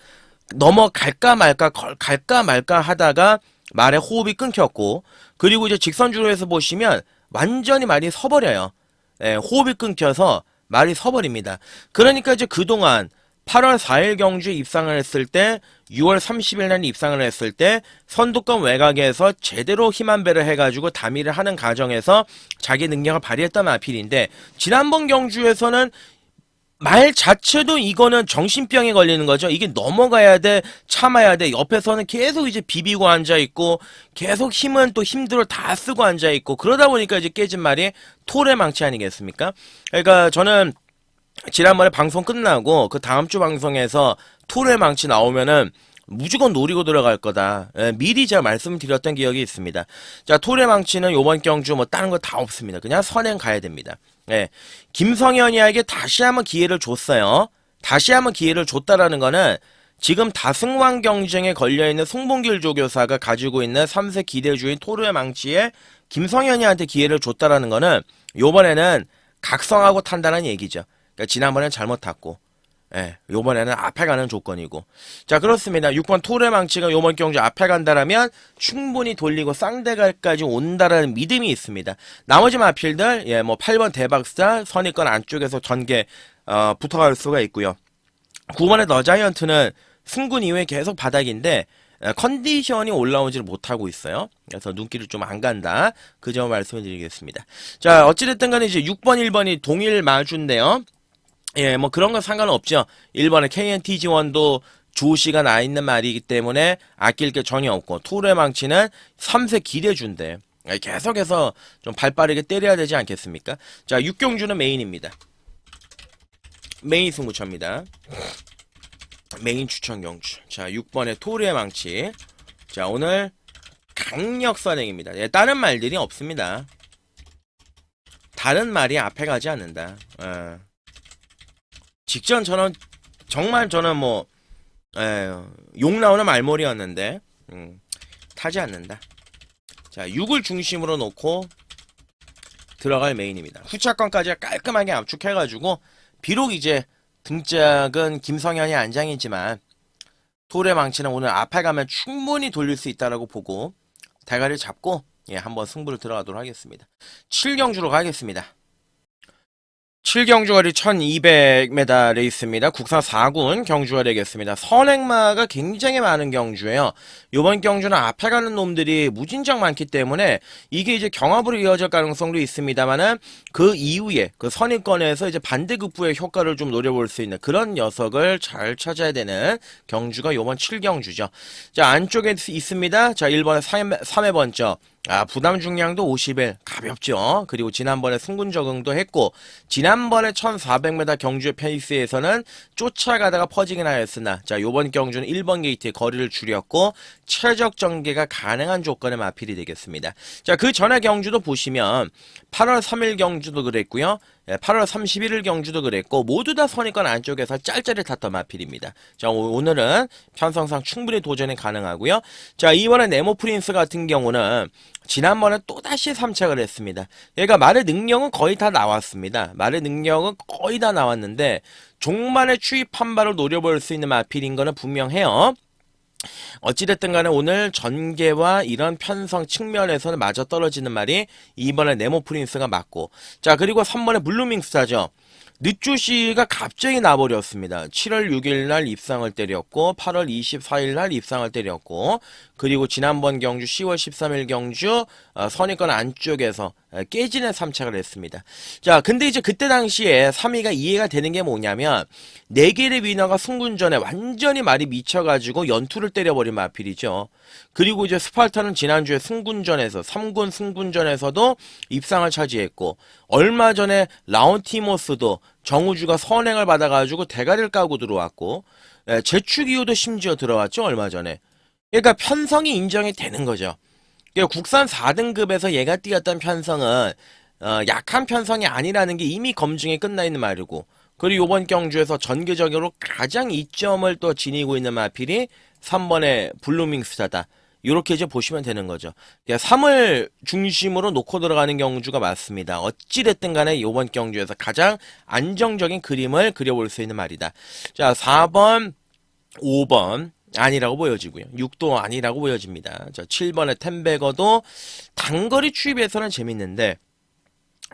Speaker 4: 넘어갈까 말까 하다가 말의 호흡이 끊겼고 그리고 이제 직선주로에서 보시면 완전히 말이 서버려요. 호흡이 끊겨서 말이 서버립니다. 그러니까 이제 그동안 8월 4일 경주에 입상을 했을 때 6월 30일 날 입상을 했을 때 선두권 외곽에서 제대로 힘안배를 해가지고 다미를 하는 과정에서 자기 능력을 발휘했던 마필인데 지난번 경주에서는 말 자체도 이거는 정신병에 걸리는 거죠. 이게 넘어가야 돼, 참아야 돼. 옆에서는 계속 이제 비비고 앉아있고, 계속 힘은 또 힘들어 다 쓰고 앉아있고, 그러다 보니까 이제 깨진 말이 토레 망치 아니겠습니까? 그러니까 저는 지난번에 방송 끝나고 그 다음 주 방송에서 토레 망치 나오면은 무조건 노리고 들어갈 거다. 미리 제가 말씀드렸던 기억이 있습니다. 자, 토레 망치는 요번 경주 뭐 다른 거 다 없습니다. 그냥 선행 가야 됩니다. 김성현이에게 다시 한번 기회를 줬어요. 다시 한번 기회를 줬다라는 거는 지금 다승왕 경쟁에 걸려있는 송봉길 조교사가 가지고 있는 3세 기대주인 토르의 망치에 김성현이한테 기회를 줬다라는 거는 요번에는 각성하고 탄다는 얘기죠. 그러니까 지난번엔 잘못 탔고, 예, 요번에는 앞에 가는 조건이고. 자, 그렇습니다. 6번 토레망치가 요번 경주 앞에 간다라면 충분히 돌리고 쌍대갈까지 온다라는 믿음이 있습니다. 나머지 마필들, 예, 뭐 8번 대박스타, 선입권 안쪽에서 전개, 붙어갈 수가 있고요. 9번의 너자이언트는 승군 이후에 계속 바닥인데, 컨디션이 올라오지를 못하고 있어요. 그래서 눈길을 좀 안 간다. 그 점을 말씀을 드리겠습니다. 자, 어찌됐든 간에 이제 6번, 1번이 동일 마주인데요. 예, 뭐 그런 건 상관없죠. 1번에 KNTG1도 조시가 나 있는 말이기 때문에 아낄 게 전혀 없고, 토레망치는 3세 기대준대. 계속해서 좀 발빠르게 때려야 되지 않겠습니까? 자, 6경주는 메인입니다. 메인 승부처입니다. 메인 추천 경주. 자, 6번의 토르의 망치. 자, 오늘 강력 선행입니다. 예, 다른 말들이 없습니다. 다른 말이 앞에 가지 않는다. 직전 저는 뭐, 욕 나오는 말머리였는데, 타지 않는다. 자, 6을 중심으로 놓고 들어갈 메인입니다. 후차권까지 깔끔하게 압축해가지고, 비록 이제 등짝은 김성현이 안장이지만 토레 망치는 오늘 앞에 가면 충분히 돌릴 수 있다라고 보고 대가리를 잡고 한번 승부를 들어가도록 하겠습니다. 7경주로 가겠습니다. 7경주거리 1200m 레이스입니다. 국산 4군 경주가 되겠습니다. 선행마가 굉장히 많은 경주예요. 이번 경주는 앞에 가는 놈들이 무진장 많기 때문에 이게 이제 경합으로 이어질 가능성도 있습니다만은 그 이후에 그 선입권에서 이제 반대급부의 효과를 좀 노려볼 수 있는 그런 녀석을 잘 찾아야 되는 경주가 이번 7경주죠. 자, 안쪽에 있습니다. 자, 1번에 3회 번쩍. 부담 중량도 50일 가볍죠. 그리고 지난번에 승군 적응도 했고, 지난번에 1400m 경주의 페이스에서는 쫓아가다가 퍼지긴 하였으나, 자, 요번 경주는 1번 게이트의 거리를 줄였고 최적 전개가 가능한 조건의 마필이 되겠습니다. 자, 그 전에 경주도 보시면 8월 3일 경주도 그랬고요. 8월 31일 경주도 그랬고 모두 다 선입권 안쪽에서 짤짤이 탔던 마필입니다. 자, 오늘은 편성상 충분히 도전이 가능하고요. 자, 이번에 네모 프린스 같은 경우는 지난번에 또다시 3착을 했습니다. 그러니까 말의 능력은 거의 다 나왔습니다. 말의 능력은 거의 다 나왔는데 종만의 추입 한 발을 노려볼 수 있는 마필인 거는 분명해요. 어찌됐든 간에 오늘 전개와 이런 편성 측면에서는 마저 떨어지는 말이 2번의 네모 프린스가 맞고, 자, 그리고 3번의 블루밍 스타죠. 늦주시가 갑자기 나버렸습니다. 7월 6일 날 입상을 때렸고 8월 24일 날 입상을 때렸고, 그리고 지난번 경주 10월 13일 경주 선입권 안쪽에서 깨지는 3착을 했습니다. 자, 근데 이제 그때 당시에 3위가 이해가 되는 게 뭐냐면 4개의 위너가 승군전에 완전히 말이 미쳐가지고 연투를 때려버린 마필이죠. 그리고 이제 스파르타는 지난주에 승군전에서 3군 승군전에서도 입상을 차지했고, 얼마 전에 라운티모스도 정우주가 선행을 받아가지고 대가리를 까고 들어왔고, 제축 이후도 심지어 들어왔죠, 얼마 전에. 그러니까 편성이 인정이 되는 거죠. 그러니까 국산 4등급에서 얘가 뛰었던 편성은 약한 편성이 아니라는 게 이미 검증이 끝나 있는 말이고, 그리고 이번 경주에서 전개적으로 가장 이점을 또 지니고 있는 마필이 3번의 블루밍 스타다. 이렇게 이제 보시면 되는 거죠. 3을 중심으로 놓고 들어가는 경주가 맞습니다. 어찌됐든 간에 이번 경주에서 가장 안정적인 그림을 그려볼 수 있는 말이다. 자, 4번, 5번 아니라고 보여지고요. 6도 아니라고 보여집니다. 자, 7번의 템베거도 단거리 추입에서는 재밌는데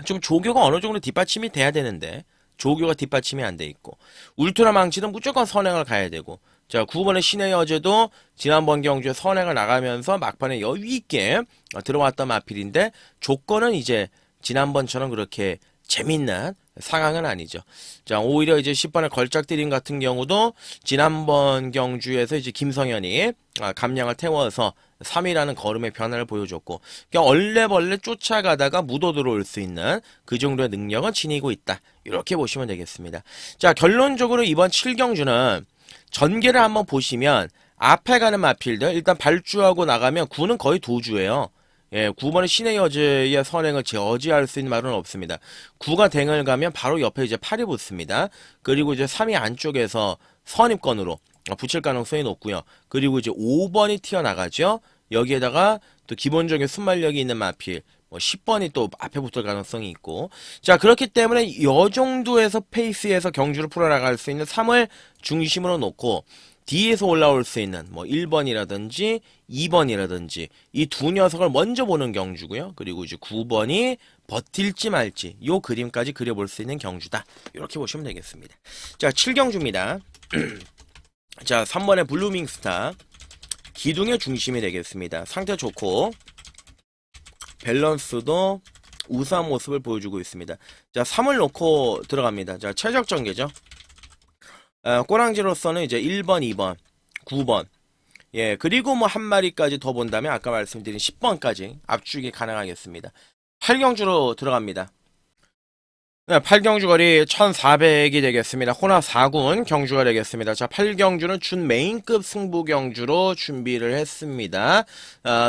Speaker 4: 좀 조교가 어느 정도 뒷받침이 돼야 되는데 조교가 뒷받침이 안 돼 있고, 울트라 망치는 무조건 선행을 가야 되고, 자, 9번의 신의 여제도 지난번 경주에 선행을 나가면서 막판에 여유있게 들어왔던 마필인데 조건은 이제 지난번처럼 그렇게 재밌는 상황은 아니죠. 자, 오히려 이제 10번의 걸작드림 같은 경우도 지난번 경주에서 이제 김성현이 감량을 태워서 3위라는 걸음의 변화를 보여줬고, 그러니까 얼레벌레 쫓아가다가 묻어 들어올 수 있는 그 정도의 능력은 지니고 있다. 이렇게 보시면 되겠습니다. 자, 결론적으로 이번 7경주는 전개를 한번 보시면 앞에 가는 마필들 일단 발주하고 나가면 9는 거의 도주예요. 예, 9번의 신의 여제의 선행을 저지할 수 있는 말은 없습니다. 9가 댕을 가면 바로 옆에 이제 8이 붙습니다. 그리고 이제 3위 안쪽에서 선입권으로 붙일 가능성이 높고요. 그리고 이제 5번이 튀어나가죠. 여기에다가 또 기본적인 순발력이 있는 마필 뭐 10번이 또 앞에 붙을 가능성이 있고. 자, 그렇기 때문에 이 정도에서 페이스에서 경주를 풀어나갈 수 있는 3을 중심으로 놓고 뒤에서 올라올 수 있는 뭐 1번이라든지 2번이라든지 이 두 녀석을 먼저 보는 경주고요. 그리고 이제 9번이 버틸지 말지 요 그림까지 그려볼 수 있는 경주다. 이렇게 보시면 되겠습니다. 자, 7경주입니다. 자, 3번의 블루밍 스타. 기둥의 중심이 되겠습니다. 상태 좋고 밸런스도 우수한 모습을 보여주고 있습니다. 자, 3을 놓고 들어갑니다. 자, 최적 전개죠. 꼬랑지로서는 이제 1번, 2번, 9번. 예, 그리고 뭐 한 마리까지 더 본다면 아까 말씀드린 10번까지 압축이 가능하겠습니다. 8경주로 들어갑니다. 네, 8경주 거리 1400이 되겠습니다. 호나 4군 경주가 되겠습니다. 자, 8경주는 준 메인급 승부 경주로 준비를 했습니다.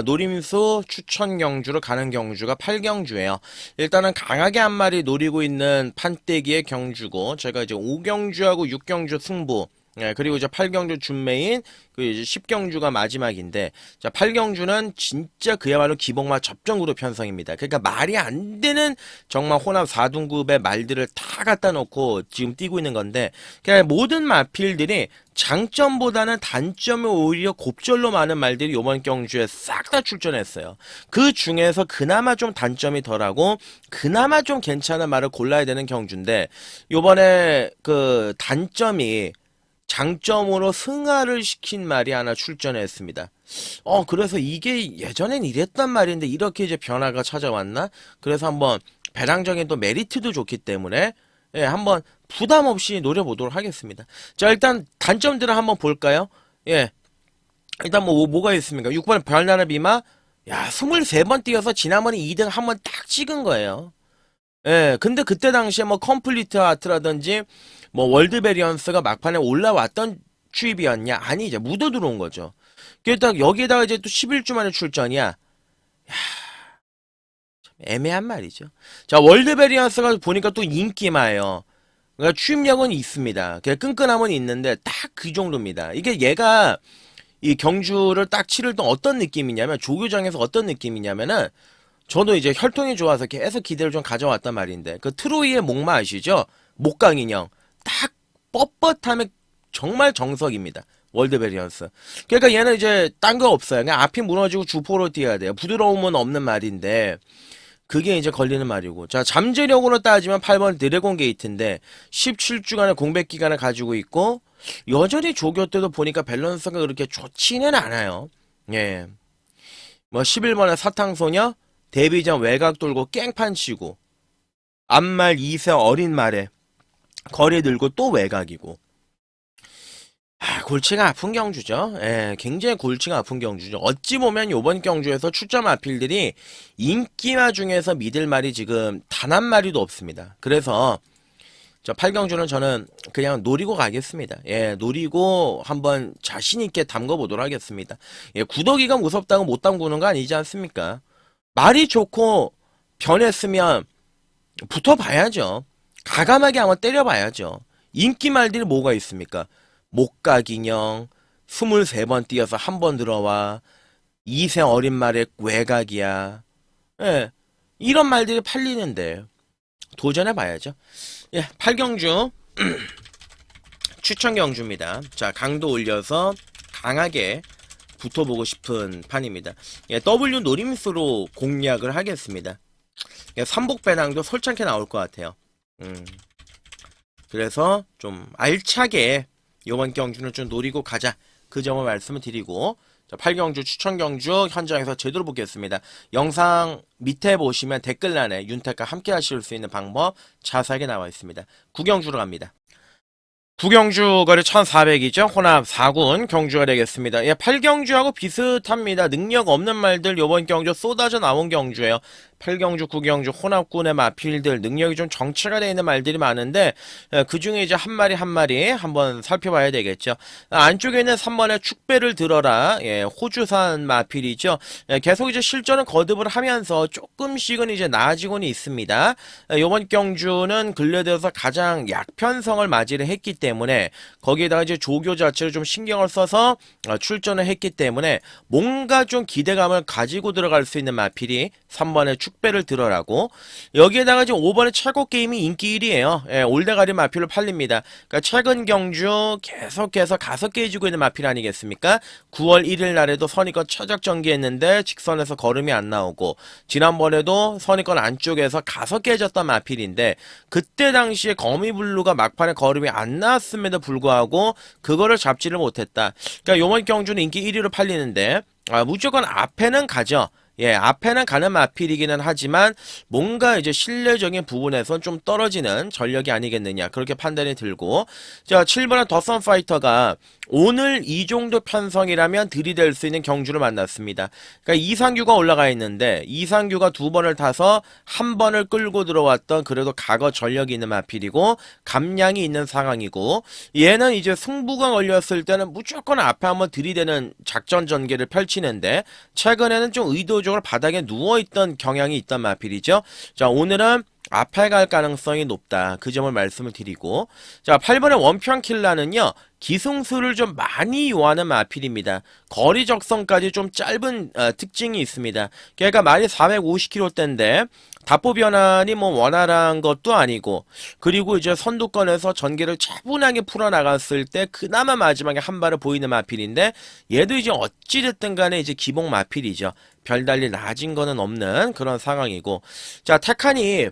Speaker 4: 노림수 추천 경주로 가는 경주가 8경주예요. 일단은 강하게 한 마리 노리고 있는 판때기의 경주고, 제가 이제 5경주하고 6경주 승부, 예, 그리고 이제 8경주 준메인, 그 이제 10경주가 마지막인데, 자, 8경주는 진짜 그야말로 기복마 접전그룹 편성입니다. 그러니까 말이 안 되는 정말 호남 4등급의 말들을 다 갖다 놓고 지금 뛰고 있는 건데, 그러니까 모든 마필들이 장점보다는 단점이 오히려 곱절로 많은 말들이 이번 경주에 싹 다 출전했어요. 그 중에서 그나마 좀 단점이 덜하고 그나마 좀 괜찮은 말을 골라야 되는 경주인데, 요번에 그 단점이 장점으로 승하를 시킨 말이 하나 출전했습니다. 그래서 이게 예전엔 이랬단 말인데 이렇게 이제 변화가 찾아왔나? 그래서 한번 배당적인 또 메리트도 좋기 때문에, 예, 한번 부담 없이 노려보도록 하겠습니다. 자, 일단 단점들을 한번 볼까요? 예. 일단 뭐가 있습니까? 6번 별나라 비마. 야, 23번 뛰어서 지난번에 2등 한번 딱 찍은 거예요. 예, 근데 그때 당시에 뭐 컴플리트 아트라든지 뭐 월드 베리언스가 막판에 올라왔던 추입이었냐? 아니죠. 묻어 들어온 거죠. 그러니까 여기에다가 이제 또 11주 만에 출전이야. 야, 좀 애매한 말이죠. 자, 월드 베리언스가 보니까 또 인기마예요. 그러니까 추입력은 있습니다. 그냥 끈끈함은 있는데 딱 그 정도입니다. 이게 얘가 이 경주를 딱 치를 때 어떤 느낌이냐면, 조교장에서 어떤 느낌이냐면은, 저도 이제 혈통이 좋아서 계속 기대를 좀 가져왔단 말인데, 그 트로이의 목마 아시죠? 목강 인형. 딱 뻣뻣함의 정말 정석입니다. 월드 베리언스. 그러니까 얘는 이제 딴 거 없어요. 그냥 앞이 무너지고 주포로 뛰어야 돼요. 부드러움은 없는 말인데, 그게 이제 걸리는 말이고. 자, 잠재력으로 따지면 8번 드래곤 게이트인데 17주간의 공백 기간을 가지고 있고, 여전히 조교 때도 보니까 밸런스가 그렇게 좋지는 않아요. 예. 뭐 11번의 사탕소녀, 데뷔 전 외곽 돌고 깽판 치고, 앞말 2세 어린 말에 거리 들고 또 외곽이고. 골치가 아픈 경주죠. 예, 굉장히 골치가 아픈 경주죠. 어찌 보면 요번 경주에서 출전 마필들이 인기마 중에서 믿을 말이 지금 단 한 마리도 없습니다. 그래서 저 8경주는 저는 그냥 노리고 가겠습니다. 예, 노리고 한번 자신있게 담궈보도록 하겠습니다. 예, 구더기가 무섭다고 못 담그는 거 아니지 않습니까? 말이 좋고 변했으면 붙어봐야죠. 가감하게 한번 때려봐야죠. 인기 말들이 뭐가 있습니까? 목각인형, 23번 뛰어서 한 번 들어와, 2세 어린 말의 외곽이야. 예, 이런 말들이 팔리는데 도전해봐야죠. 예, 8경주 추천 경주입니다. 자, 강도 올려서 강하게 붙어보고 싶은 판입니다. 예, W 노림수로 공략을 하겠습니다. 예, 삼복 배낭도 솔창게 나올 것 같아요. 그래서 좀 알차게 이번 경주는 좀 노리고 가자, 그 점을 말씀을 드리고, 자, 8경주 추천 경주 현장에서 제대로 보겠습니다. 영상 밑에 보시면 댓글란에 윤택과 함께 하실 수 있는 방법 자세하게 나와 있습니다. 9경주로 갑니다. 9경주 거리 1400이죠. 호남 4군 경주가 되겠습니다. 예, 8경주하고 비슷합니다. 능력 없는 말들 요번 경주 쏟아져 나온 경주예요. 8경주, 9경주, 혼합군의 마필들 능력이 좀 정체가 되어 있는 말들이 많은데, 그 중에 이제 한 마리 한 마리 한번 살펴봐야 되겠죠. 안쪽에 있는 3번의 축배를 들어라. 예, 호주산 마필이죠. 예, 계속 이제 실전을 거듭을 하면서 조금씩은 이제 나아지고는 있습니다. 이번 경주는 근래 들어서 가장 약편성을 맞이를 했기 때문에, 거기에다가 이제 조교 자체를 좀 신경을 써서 출전을 했기 때문에 뭔가 좀 기대감을 가지고 들어갈 수 있는 마필이 3번의 축 축배를 들어라고. 여기에다가 지금 5번의 최고 게임이 인기 1위에요. 예, 올대가리 마필로 팔립니다. 그러니까 최근 경주 계속해서 가서 깨지고 있는 마필 아니겠습니까? 9월 1일 날에도 선의권 최적 전개했는데 직선에서 걸음이 안 나오고, 지난번에도 선의권 안쪽에서 가서 깨졌던 마필인데, 그때 당시에 거미블루가 막판에 걸음이 안 나왔음에도 불구하고 그거를 잡지를 못했다. 그러니까 요번 경주는 인기 1위로 팔리는데, 무조건 앞에는 가죠. 예, 앞에는 가는 마필이기는 하지만 뭔가 이제 실내적인 부분에선 좀 떨어지는 전력이 아니겠느냐, 그렇게 판단이 들고, 자 7번은 더선 파이터가 오늘 이 정도 편성이라면 들이댈 수 있는 경주를 만났습니다. 그러니까 이상규가 올라가 있는데 이상규가 2번을 타서 1번을 끌고 들어왔던 그래도 과거 전력이 있는 마필이고 감량이 있는 상황이고, 얘는 이제 승부가 걸렸을 때는 무조건 앞에 한번 들이대는 작전 전개를 펼치는데 최근에는 좀 의도적으로 바닥에 누워있던 경향이 있던 마필이죠. 자 오늘은 앞에 갈 가능성이 높다, 그 점을 말씀을 드리고, 자 8번의 원평킬라는요 기승수를 좀 많이 요하는 마필입니다. 거리 적성까지 좀 짧은 특징이 있습니다. 그러니까 말이 450km대인데 답보 변환이 뭐 원활한 것도 아니고, 그리고 이제 선두권에서 전개를 차분하게 풀어나갔을 때 그나마 마지막에 한 발을 보이는 마필인데, 얘도 이제 어찌됐든 간에 이제 기복 마필이죠. 별달리 낮은 거는 없는 그런 상황이고, 자 테칸이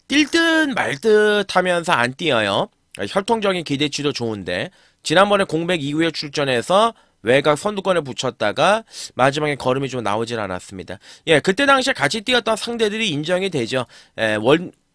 Speaker 4: 뛸 듯 말 듯 하면서 안 뛰어요. 혈통적인 기대치도 좋은데 지난번에 공백 이후에 출전해서 외곽 선두권에 붙였다가 마지막에 걸음이 좀 나오질 않았습니다. 예, 그때 당시에 같이 뛰었던 상대들이 인정이 되죠. 예,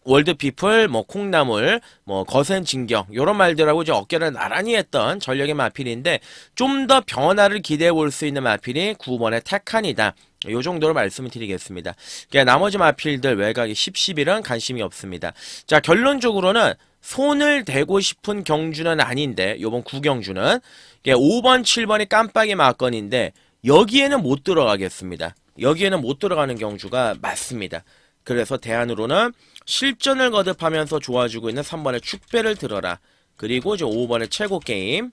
Speaker 4: 월드피플, 뭐 콩나물, 뭐 거센 진경, 요런 말들하고 이제 어깨를 나란히 했던 전력의 마필인데, 좀 더 변화를 기대해 볼 수 있는 마필이 9번의 테칸이다. 요 정도로 말씀을 드리겠습니다. 그러니까 나머지 마필들 외곽이 10, 11은 관심이 없습니다. 자 결론적으로는 손을 대고 싶은 경주는 아닌데, 요번 9경주는 5번, 7번이 깜빡이 막건인데 여기에는 못 들어가겠습니다. 여기에는 못 들어가는 경주가 맞습니다. 그래서 대안으로는 실전을 거듭하면서 좋아지고 있는 3번의 축배를 들어라, 그리고 이제 5번의 최고 게임,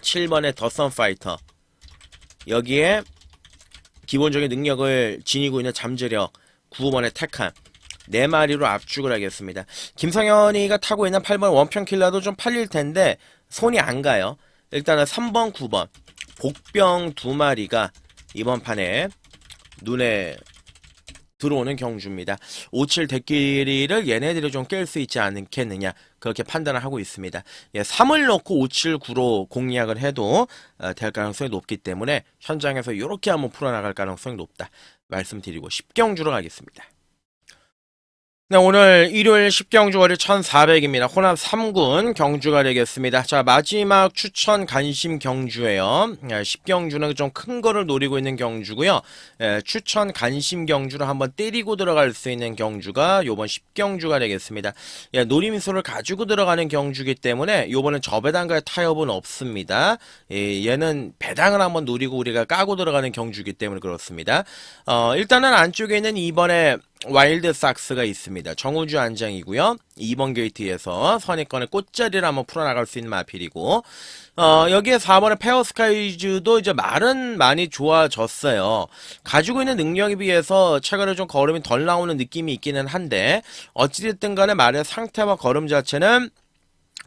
Speaker 4: 7번의 더선 파이터, 여기에 기본적인 능력을 지니고 있는 잠재력, 9번의 테칸, 4마리로 압축을 하겠습니다. 김성현이가 타고 있는 8번 원평킬라도 좀 팔릴 텐데 손이 안 가요. 일단은 3번, 9번 복병 2마리가 이번 판에 눈에 들어오는 경주입니다. 57 대끼리를 얘네들이 좀 깰 수 있지 않겠느냐, 그렇게 판단을 하고 있습니다. 예, 3을 넣고 579로 공략을 해도 될 가능성이 높기 때문에 현장에서 이렇게 한번 풀어나갈 가능성이 높다 말씀드리고 10경주로 가겠습니다. 네, 오늘 일요일 10경주거리 1400입니다. 호남 3군 경주가 되겠습니다. 자, 마지막 추천 관심 경주예요. 10경주는 좀 큰 거를 노리고 있는 경주고요. 추천 관심 경주를 한번 때리고 들어갈 수 있는 경주가 요번 10경주가 되겠습니다. 노림수를 가지고 들어가는 경주이기 때문에 요번은 저배당과의 타협은 없습니다. 얘는 배당을 한번 노리고 우리가 까고 들어가는 경주이기 때문에 그렇습니다. 일단은 안쪽에 있는 2번에 와일드 삭스가 있습니다. 정우주 안장이고요. 2번 게이트에서 선입권의 꽃자리를 한번 풀어나갈 수 있는 마필이고, 여기에 4번의 페어스카이즈도 이제 말은 많이 좋아졌어요. 가지고 있는 능력에 비해서 최근에 좀 걸음이 덜 나오는 느낌이 있기는 한데, 어찌됐든 간에 말의 상태와 걸음 자체는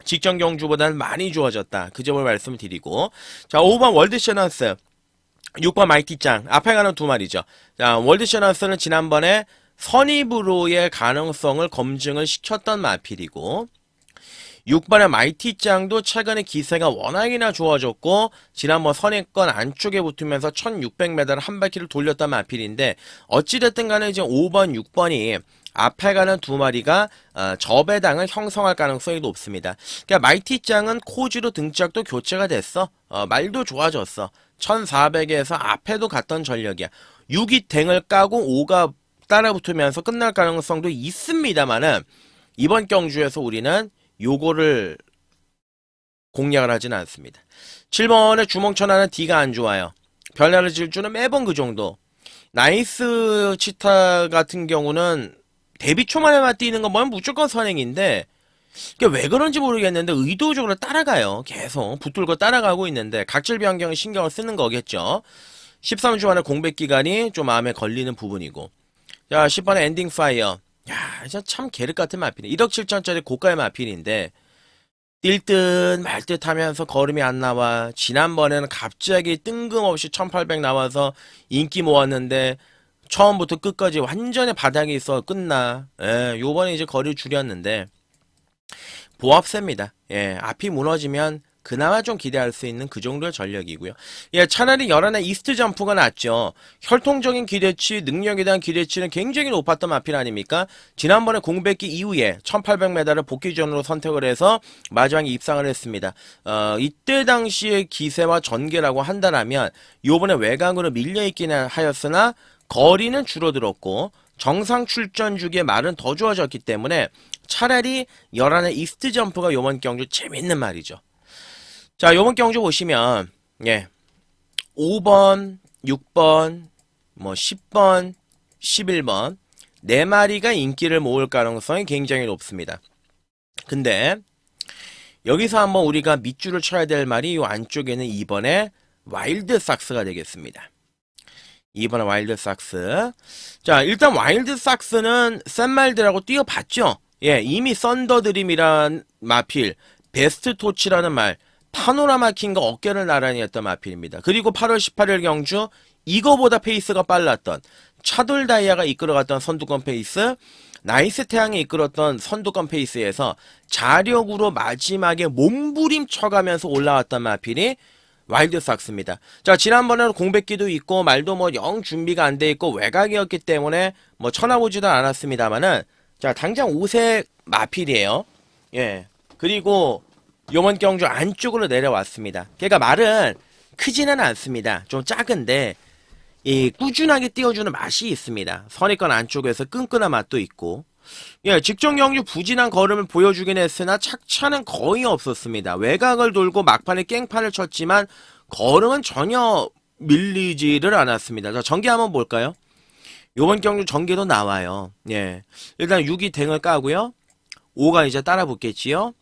Speaker 4: 직전 경주보다는 많이 좋아졌다, 그 점을 말씀을 드리고, 자 5번 월드 셔넌스, 6번 마이티짱, 앞에 가는 2마리죠. 자 월드 셔넌스는 지난번에 선입으로의 가능성을 검증을 시켰던 마필이고, 6번의 마이티짱도 최근에 기세가 워낙이나 좋아졌고 지난번 선입권 안쪽에 붙으면서 1600m를 한 바퀴를 돌렸던 마필인데, 어찌됐든 간에 이제 5번, 6번이 앞에 가는 2마리가 저배당을 형성할 가능성이 높습니다. 그러니까 마이티짱은 코지로 등짝도 교체가 됐어. 말도 좋아졌어. 1400에서 앞에도 갔던 전력이야. 6이 댕을 까고 5가 따라붙으면서 끝날 가능성도 있습니다만은, 이번 경주에서 우리는 요거를 공략을 하진 않습니다. 7번에 주먹천하는 D가 안 좋아요. 별나를 질주는 매번 그 정도. 나이스 치타 같은 경우는 데뷔 초만에만 뛰는 건 보면 무조건 선행인데, 왜 그런지 모르겠는데 의도적으로 따라가요. 계속 붙들고 따라가고 있는데 각질 변경에 신경을 쓰는 거겠죠. 13주 안에 공백 기간이 좀 마음에 걸리는 부분이고, 자, 10번에 엔딩 파이어. 야, 진짜 참 계륵 같은 마필이. 1억 7천짜리 고가의 마필인데 뛸 듯 말 듯 하면서 걸음이 안 나와. 지난번에는 갑자기 뜬금없이 1800 나와서 인기 모았는데 처음부터 끝까지 완전히 바닥에 있어 끝나. 예, 요번에 이제 거리를 줄였는데 보합세입니다. 예, 앞이 무너지면 그나마 좀 기대할 수 있는 그 정도의 전력이고요. 예, 차라리 열한의 이스트 점프가 낫죠. 혈통적인 기대치, 능력에 대한 기대치는 굉장히 높았던 마필 아닙니까? 지난번에 공백기 이후에 1800m를 복귀전으로 선택을 해서 마지막에 입상을 했습니다. 이때 당시의 기세와 전개라고 한다면 요번에 외곽으로 밀려있기는 하였으나 거리는 줄어들었고 정상 출전 주기에 말은 더 좋아졌기 때문에 차라리 열한의 이스트 점프가 요번 경주 재밌는 말이죠. 자, 요번 경주 보시면, 예, 5번, 6번, 뭐 10번, 11번, 4마리가 인기를 모을 가능성이 굉장히 높습니다. 근데, 여기서 한번 우리가 밑줄을 쳐야 될 말이 요 안쪽에는 2번의 와일드 삭스가 되겠습니다. 2번의 와일드 삭스. 자, 일단 와일드 삭스는 센 말들하고 뛰어봤죠? 예, 이미 썬더드림이란 마필, 베스트 토치라는 말, 파노라마 킹과 어깨를 나란히 했던 마필입니다. 그리고 8월 18일 경주 이거보다 페이스가 빨랐던 차돌 다이아가 이끌어갔던 선두권 페이스, 나이스 태양이 이끌었던 선두권 페이스에서 자력으로 마지막에 몸부림 쳐가면서 올라왔던 마필이 와일드 삭스입니다. 자, 지난번에는 공백기도 있고 말도 뭐 영 준비가 안 돼 있고 외곽이었기 때문에 뭐 쳐다보지도 않았습니다만은 자, 당장 5색 마필이에요. 예. 그리고 요번 경주 안쪽으로 내려왔습니다. 그러니까 말은 크지는 않습니다. 좀 작은데 이 꾸준하게 띄워주는 맛이 있습니다. 선입권 안쪽에서 끈끈한 맛도 있고, 예, 직전 경주 부진한 걸음을 보여주긴 했으나 착차는 거의 없었습니다. 외곽을 돌고 막판에 깽판을 쳤지만 걸음은 전혀 밀리지를 않았습니다. 자, 전개 한번 볼까요? 요번 경주 전개도 나와요. 예, 일단 6이 댕을 까고요. 5가 이제 따라 붙겠지요.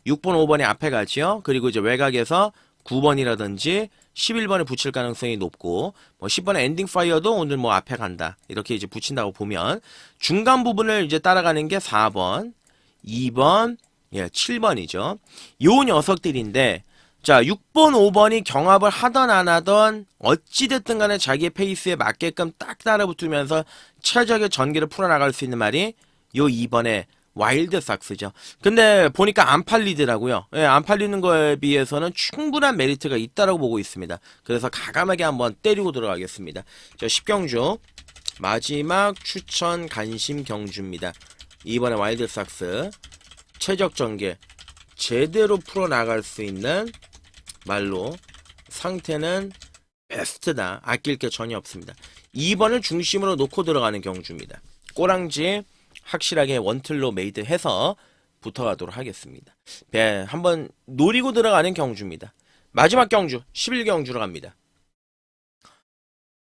Speaker 4: 6번, 5번이 앞에 가지요. 그리고 이제 외곽에서 9번이라든지 11번에 붙일 가능성이 높고, 뭐 10번의 엔딩 파이어도 오늘 뭐 앞에 간다. 이렇게 이제 붙인다고 보면, 중간 부분을 이제 따라가는 게 4번, 2번, 예, 7번이죠. 요 녀석들인데, 자, 6번, 5번이 경합을 하던 안 하던 어찌됐든 간에 자기의 페이스에 맞게끔 딱 따라붙으면서 최적의 전개를 풀어나갈 수 있는 말이 요 2번의 와일드 삭스죠. 근데 보니까 안 팔리더라고요. 예, 안 팔리는 거에 비해서는 충분한 메리트가 있다라고 보고 있습니다. 그래서 가감하게 한번 때리고 들어가겠습니다. 자, 10경주 마지막 추천 간심 경주입니다. 이번에 와일드 삭스 최적 전개 제대로 풀어나갈 수 있는 말로 상태는 베스트다. 아낄 게 전혀 없습니다. 2번을 중심으로 놓고 들어가는 경주입니다. 꼬랑지 확실하게 원틀로 메이드해서 붙어가도록 하겠습니다. 네, 한번 노리고 들어가는 경주입니다. 마지막 경주 11경주로 갑니다.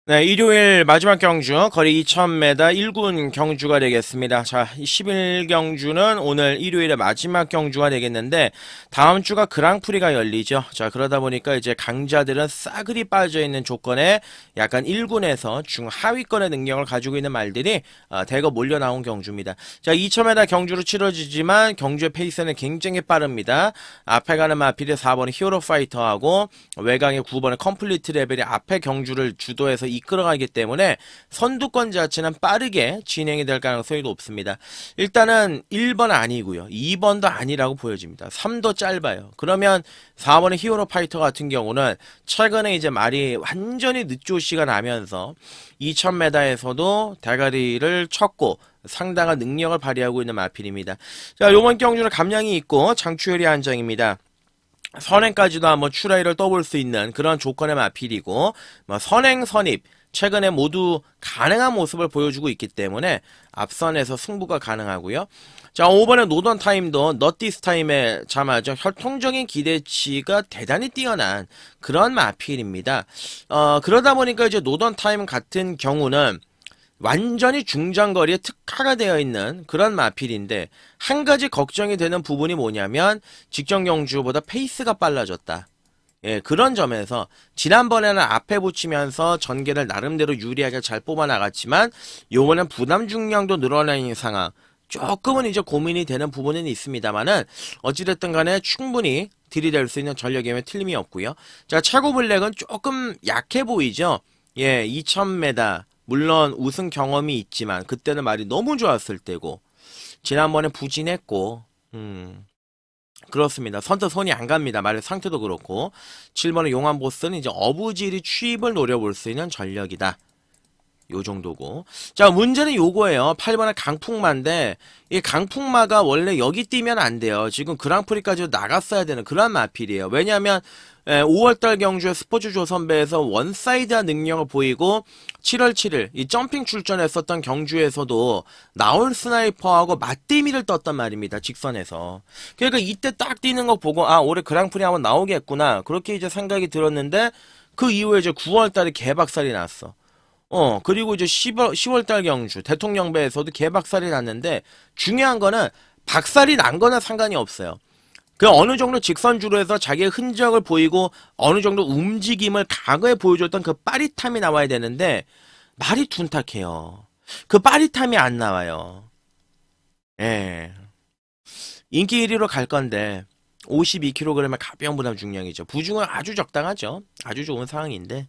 Speaker 4: 네, 일요일 마지막 경주 거리 2000m 1군 경주가 되겠습니다. 자, 11경주는 오늘 일요일의 마지막 경주가 되겠는데 다음 주가 그랑프리가 열리죠. 자, 그러다 보니까 이제 강자들은 싸그리 빠져있는 조건에 약간 1군에서 중하위권의 능력을 가지고 있는 말들이 대거 몰려 나온 경주입니다. 자, 2000m 경주로 치러지지만 경주의 페이스는 굉장히 빠릅니다. 앞에 가는 마필이 4번의 히어로 파이터하고 외곽의 9번의 컴플리트 레벨이 앞에 경주를 주도해서 이끌어가기 때문에 선두권 자체는 빠르게 진행이 될 가능성이 높습니다. 일단은 1번 아니고요. 2번도 아니라고 보여집니다. 3도 짧아요. 그러면 4번의 히어로 파이터 같은 경우는 최근에 이제 말이 완전히 늦조시가 나면서 2000m에서도 대가리를 쳤고 상당한 능력을 발휘하고 있는 마필입니다. 자, 요번 경주는 감량이 있고 장추열이 한정입니다. 선행까지도 한번 추라이를 떠볼 수 있는 그런 조건의 마필이고, 뭐 선행, 선입 최근에 모두 가능한 모습을 보여주고 있기 때문에 앞선에서 승부가 가능하고요. 자, 5번의 노던 타임도 너티스 타임에 자마저 혈통적인 기대치가 대단히 뛰어난 그런 마필입니다. 그러다 보니까 이제 노던 타임 같은 경우는 완전히 중장거리에 특화가 되어 있는 그런 마필인데 한 가지 걱정이 되는 부분이 뭐냐면 직전 경주보다 페이스가 빨라졌다. 예, 그런 점에서 지난번에는 앞에 붙이면서 전개를 나름대로 유리하게 잘 뽑아나갔지만 요번엔 부담 중량도 늘어나는 상황. 조금은 이제 고민이 되는 부분은 있습니다만은 어찌됐든 간에 충분히 들이댈 수 있는 전력임에 틀림이 없고요. 자, 차고 블랙은 조금 약해 보이죠. 예, 2000m 물론 우승 경험이 있지만 그때는 말이 너무 좋았을 때고 지난번에 부진했고 그렇습니다. 선뜻 손이 안 갑니다. 말의 상태도 그렇고 7번의 용암 보스는 이제 어부지리 취입을 노려볼 수 있는 전력이다. 요 정도고. 자, 문제는 요거예요. 8번의 강풍마인데 이 강풍마가 원래 여기 뛰면 안 돼요. 지금 그랑프리까지 나갔어야 되는 그런 마필이에요. 왜냐하면 5월달 경주에 스포츠 조선배에서 원사이드한 능력을 보이고 7월 7일 이 점핑 출전했었던 경주에서도 나올 스나이퍼하고 맞대미를 떴단 말입니다. 직선에서. 그러니까 이때 딱 뛰는 거 보고 아, 올해 그랑프리 한번 나오겠구나. 그렇게 이제 생각이 들었는데 그 이후에 이제 9월달에 개박살이 났어. 그리고 이제 10월달 경주 대통령배에서도 개박살이 났는데 중요한 거는 박살이 난 거는 상관이 없어요. 그 어느 정도 직선주로 해서 자기의 흔적을 보이고 어느 정도 움직임을 과거에 보여줬던 그 빠릿함이 나와야 되는데 말이 둔탁해요. 그 빠릿함이 안 나와요. 예. 인기 1위로 갈 건데 52kg의 가벼운 부담 중량이죠. 부중은 아주 적당하죠. 아주 좋은 상황인데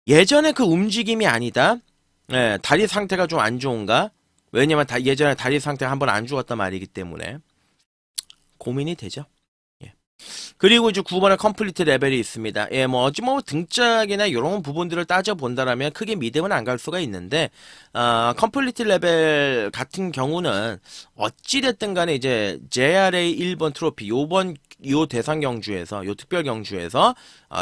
Speaker 4: 예전에 그 움직임이 아니다. 예, 다리 상태가 좀 안 좋은가? 왜냐면 예전에 다리 상태가 한번 안 좋았단 말이기 때문에 고민이 되죠. 예. 그리고 이제 9번에 컴플리트 레벨이 있습니다. 예, 뭐 어찌 뭐 등짝이나 이런 부분들을 따져 본다라면 크게 믿음은 안 갈 수가 있는데 컴플리트 레벨 같은 경우는 어찌 됐든 간에 이제 JRA 1번 트로피 요 대상 경주에서 요 특별 경주에서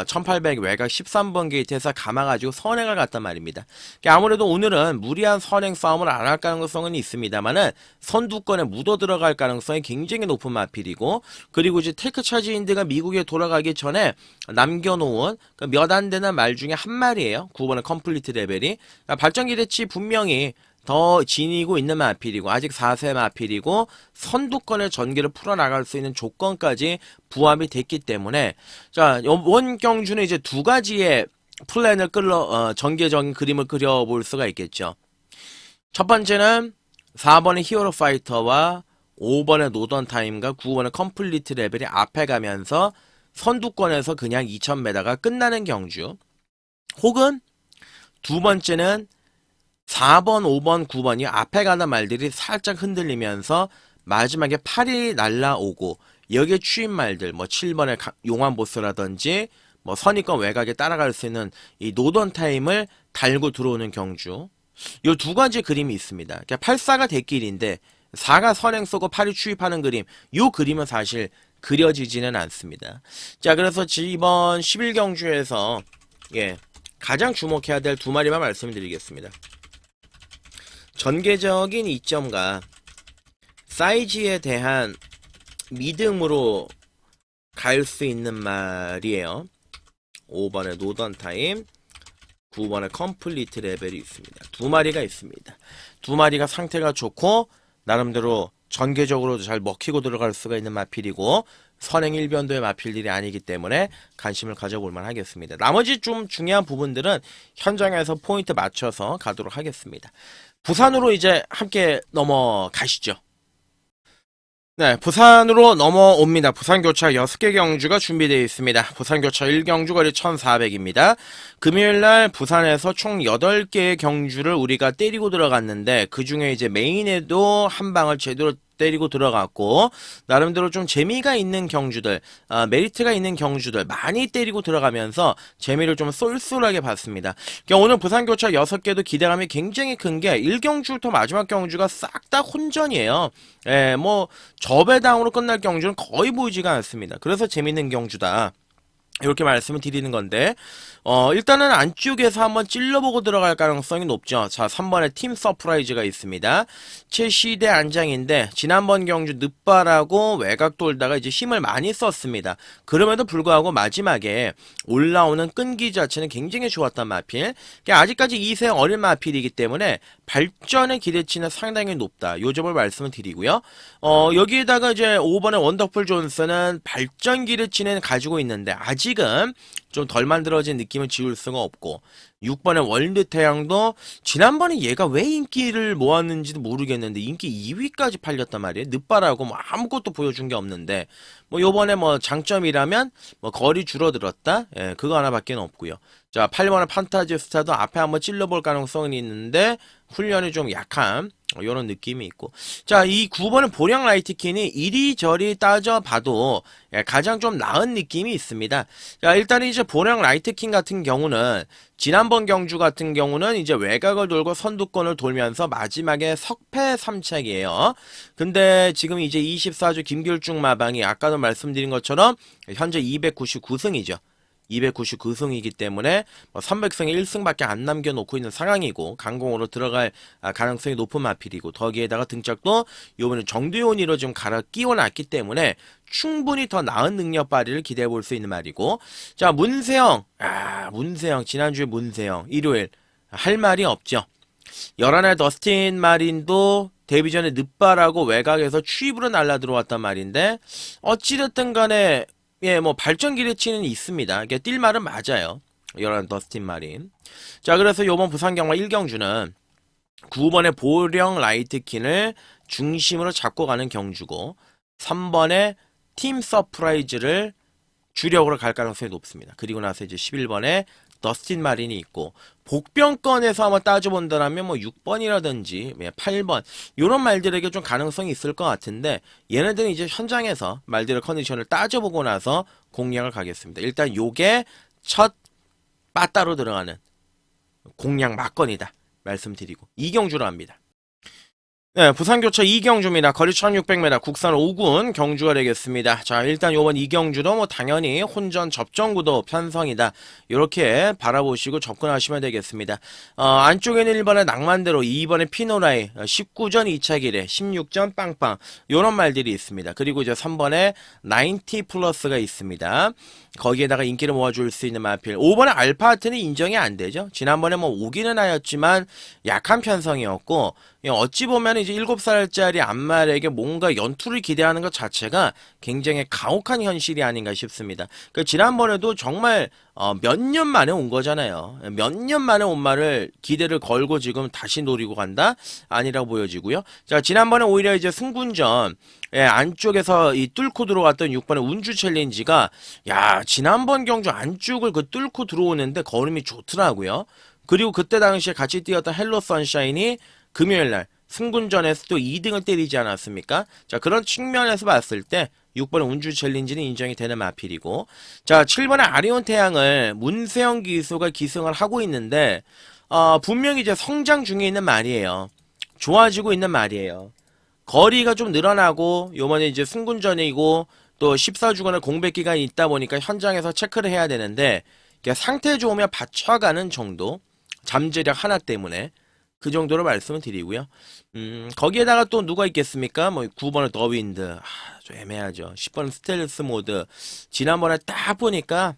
Speaker 4: 1800 외곽 13번 게이트에서 감아가지고 선행을 갔단 말입니다. 그러니까 아무래도 오늘은 무리한 선행 싸움을 안 할 가능성은 있습니다만은 선두권에 묻어 들어갈 가능성이 굉장히 높은 마필이고 그리고 이제 테크 차지인드가 미국에 돌아가기 전에 남겨놓은 몇 안 되는 말 중에 한 마리예요. 9번의 컴플리트 레벨이 그러니까 발전 기대치 분명히 더 지니고 있는 마필이고 아직 4세 마필이고 선두권의 전개를 풀어나갈 수 있는 조건까지 부합이 됐기 때문에 자, 원 경주는 이제 두 가지의 플랜을 전개적인 그림을 그려볼 수가 있겠죠. 첫 번째는 4번의 히어로 파이터와 5번의 노던 타임과 9번의 컴플리트 레벨이 앞에 가면서 선두권에서 그냥 2000m가 끝나는 경주. 혹은 두 번째는 4번, 5번, 9번이 앞에 가는 말들이 살짝 흔들리면서 마지막에 8이 날라오고 여기에 추인 말들 뭐 7번의 용암 보스라든지 뭐 선입권 외곽에 따라갈 수 있는 이 노던 타임을 달고 들어오는 경주. 요 두 가지 그림이 있습니다. 그러니까 8사가 대길인데 4가 선행 쏘고 8이 추입하는 그림. 요 그림은 사실 그려지지는 않습니다. 자, 그래서 이번 11경주에서 예, 가장 주목해야 될 두 마리만 말씀드리겠습니다. 전개적인 이점과 사이즈에 대한 믿음으로 갈 수 있는 말이에요. 5번의 노던 타임, 9번의 컴플리트 레벨이 있습니다. 두 마리가 있습니다. 두 마리가 상태가 좋고 나름대로 전개적으로 잘 먹히고 들어갈 수가 있는 마필이고 선행 1변도의 마필들이 아니기 때문에 관심을 가져볼 만하겠습니다. 나머지 좀 중요한 부분들은 현장에서 포인트 맞춰서 가도록 하겠습니다. 부산으로 이제 함께 넘어가시죠. 네, 부산으로 넘어옵니다. 부산교차 6개 경주가 준비되어 있습니다. 부산교차 1경주 거리 1400입니다. 금요일날 부산에서 총 8개의 경주를 우리가 때리고 들어갔는데 그 중에 이제 메인에도 한 방을 제대로 때리고 들어갔고 나름대로 좀 재미가 있는 경주들, 메리트가 있는 경주들 많이 때리고 들어가면서 재미를 좀 쏠쏠하게 봤습니다. 그러니까 오늘 부산교차 6개도 기대감이 굉장히 큰 게 1경주부터 마지막 경주가 싹 다 혼전이에요. 예, 뭐 저배당으로 끝날 경주는 거의 보이지가 않습니다. 그래서 재밌는 경주다. 이렇게 말씀을 드리는 건데, 일단은 안쪽에서 한번 찔러보고 들어갈 가능성이 높죠. 자, 3번에 팀 서프라이즈가 있습니다. 최시대 안장인데, 지난번 경주 늦바라고 외곽 돌다가 이제 힘을 많이 썼습니다. 그럼에도 불구하고 마지막에 올라오는 끈기 자체는 굉장히 좋았단 마필. 아직까지 2세 어린 마필이기 때문에 발전의 기대치는 상당히 높다. 요 점을 말씀을 드리고요. 여기에다가 이제 5번의 원더풀 존스는 발전 기대치는 가지고 있는데, 아직은 좀 덜 만들어진 느낌을 지울 수가 없고, 6번의 월드 태양도 지난번에 얘가 왜 인기를 모았는지도 모르겠는데 인기 2위까지 팔렸단 말이에요. 늦바라고 뭐 아무것도 보여준 게 없는데, 뭐 요번에 뭐 장점이라면 뭐 거리 줄어들었다, 예, 그거 하나밖에 없고요. 자, 8번의 판타지 스타도 앞에 한번 찔러볼 가능성이 있는데 훈련이 좀 약한 이런 느낌이 있고, 자, 이 9번은 보령 라이트킨이 이리저리 따져봐도 가장 좀 나은 느낌이 있습니다. 자, 일단 이제 보령 라이트킨 같은 경우는 지난번 경주 같은 경우는 이제 외곽을 돌고 선두권을 돌면서 마지막에 석패 3착이에요. 근데 지금 이제 24주 김길중 마방이 아까도 말씀드린 것처럼 현재 299승이죠. 299승이기 때문에 300승에 1승밖에 안 남겨놓고 있는 상황이고, 강공으로 들어갈 가능성이 높은 마필이고, 거기에다가 등짝도 요번에 정두현이로 좀 갈아 끼워놨기 때문에 충분히 더 나은 능력 발휘를 기대해 볼 수 있는 말이고, 자, 문세영, 문세영, 지난주에 문세영 일요일 할 말이 없죠. 11의 더스틴 마린도 데뷔 전에 늦바라고 외곽에서 추입으로 날라 들어왔단 말인데, 어찌됐든 간에 예, 뭐 발전 기대치는 있습니다. 이게 뛸 말은 맞아요. 11 더스틴 마린. 자, 그래서 요번 부산 경마 1경주는 9번의 보령 라이트킨을 중심으로 잡고 가는 경주고, 3번의 팀 서프라이즈를 주력으로 갈 가능성이 높습니다. 그리고 나서 이제 11번에 더스틴 마린이 있고, 복병권에서 한번 따져본다면 뭐 6번이라든지 8번 이런 말들에게 좀 가능성이 있을 것 같은데, 얘네들은 이제 현장에서 말들의 컨디션을 따져보고 나서 공략을 가겠습니다. 일단 요게 첫 빠따로 들어가는 공략 막건이다 말씀드리고, 이경주로 합니다. 네, 부산교차 이경주입니다. 거리 1600m, 국산 5군 경주가 되겠습니다. 자, 일단 요번 이경주도 뭐 당연히 혼전 접전구도 편성이다, 이렇게 바라보시고 접근하시면 되겠습니다. 안쪽에는 1번의 낭만대로, 2번의 피노라이, 19전 2차 기례, 16전 빵빵, 요런 말들이 있습니다. 그리고 이제 3번에 90 플러스가 있습니다. 거기에다가 인기를 모아줄 수 있는 마필. 5번의 알파하트는 인정이 안 되죠. 지난번에 뭐 오기는 하였지만 약한 편성이었고, 어찌 보면 이제 7살짜리 안말에게 뭔가 연투를 기대하는 것 자체가 굉장히 가혹한 현실이 아닌가 싶습니다. 그 지난번에도 정말 몇 년 만에 온 거잖아요. 몇 년 만에 온 말을 기대를 걸고 지금 다시 노리고 간다? 아니라고 보여지고요. 자, 지난번에 오히려 이제 승군전, 예, 안쪽에서 이 뚫고 들어왔던 6번의 운주 챌린지가, 야, 지난번 경주 안쪽을 그 뚫고 들어오는데 걸음이 좋더라고요. 그리고 그때 당시에 같이 뛰었던 헬로 선샤인이 금요일날 승군전에서 또 2등을 때리지 않았습니까? 자, 그런 측면에서 봤을 때 6번의 운주 챌린지는 인정이 되는 마필이고, 자, 7번의 아리온 태양을 문세영 기수가 기승을 하고 있는데, 분명히 이제 성장 중에 있는 말이에요. 좋아지고 있는 말이에요. 거리가 좀 늘어나고, 요번에 이제 승군전이고 또 14주간의 공백 기간이 있다 보니까 현장에서 체크를 해야 되는데, 상태 좋으면 받쳐가는 정도, 잠재력 하나 때문에 그 정도로 말씀을 드리고요. 거기에다가 또 누가 있겠습니까? 뭐 9번의 더윈드, 좀 애매하죠. 10번 스텔스 모드. 지난번에 딱 보니까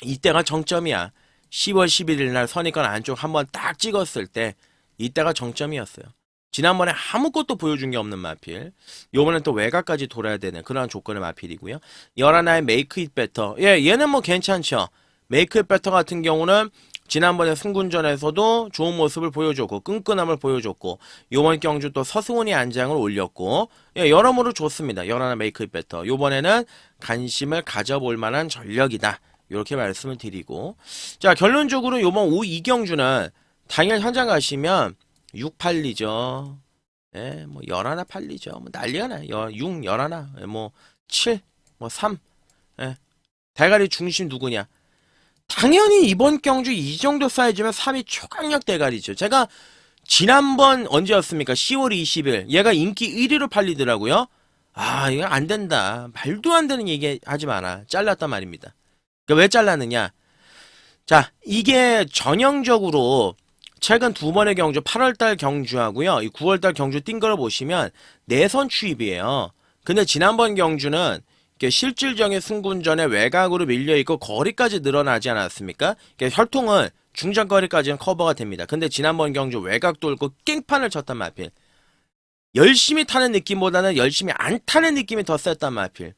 Speaker 4: 이때가 정점이야. 10월 11일 날 선입관 안쪽 한번 딱 찍었을 때 이때가 정점이었어요. 지난번에 아무것도 보여준 게 없는 마필. 요번엔 또 외곽까지 돌아야 되는 그런 조건의 마필이고요. 11의 메이크 잇 베터. 예, 얘는 뭐 괜찮죠. 메이크 잇 베터 같은 경우는 지난번에 승군전에서도 좋은 모습을 보여줬고, 끈끈함을 보여줬고, 요번 경주 또 서승훈이 안장을 올렸고, 예, 여러모로 좋습니다. 11의 메이크 잇 베터. 요번에는 관심을 가져볼 만한 전력이다, 이렇게 말씀을 드리고, 자, 결론적으로 요번 5 이경주는 당일 현장 가시면 6 팔리죠. 예, 뭐 11 팔리죠. 뭐 난리가 나요. 6, 11, 뭐 7, 뭐 3. 예. 대가리 중심 누구냐? 당연히 이번 경주 이 정도 사이즈면 3위 초강력 대가리죠. 제가 지난번 언제였습니까? 10월 20일. 얘가 인기 1위로 팔리더라고요. 아, 이거 안 된다. 말도 안 되는 얘기 하지 마라. 잘랐단 말입니다. 그러니까 왜 잘랐느냐? 자, 이게 전형적으로 최근 두 번의 경주, 8월달 경주하고요, 이 9월달 경주 뛴 거를 보시면 내선 추입이에요. 근데 지난번 경주는 이렇게 실질적인 승군전에 외곽으로 밀려있고 거리까지 늘어나지 않았습니까? 그러니까 혈통은 중장거리까지는 커버가 됩니다. 근데 지난번 경주 외곽 돌고 깽판을 쳤단 말필. 열심히 타는 느낌보다는 열심히 안 타는 느낌이 더 셌단 말필.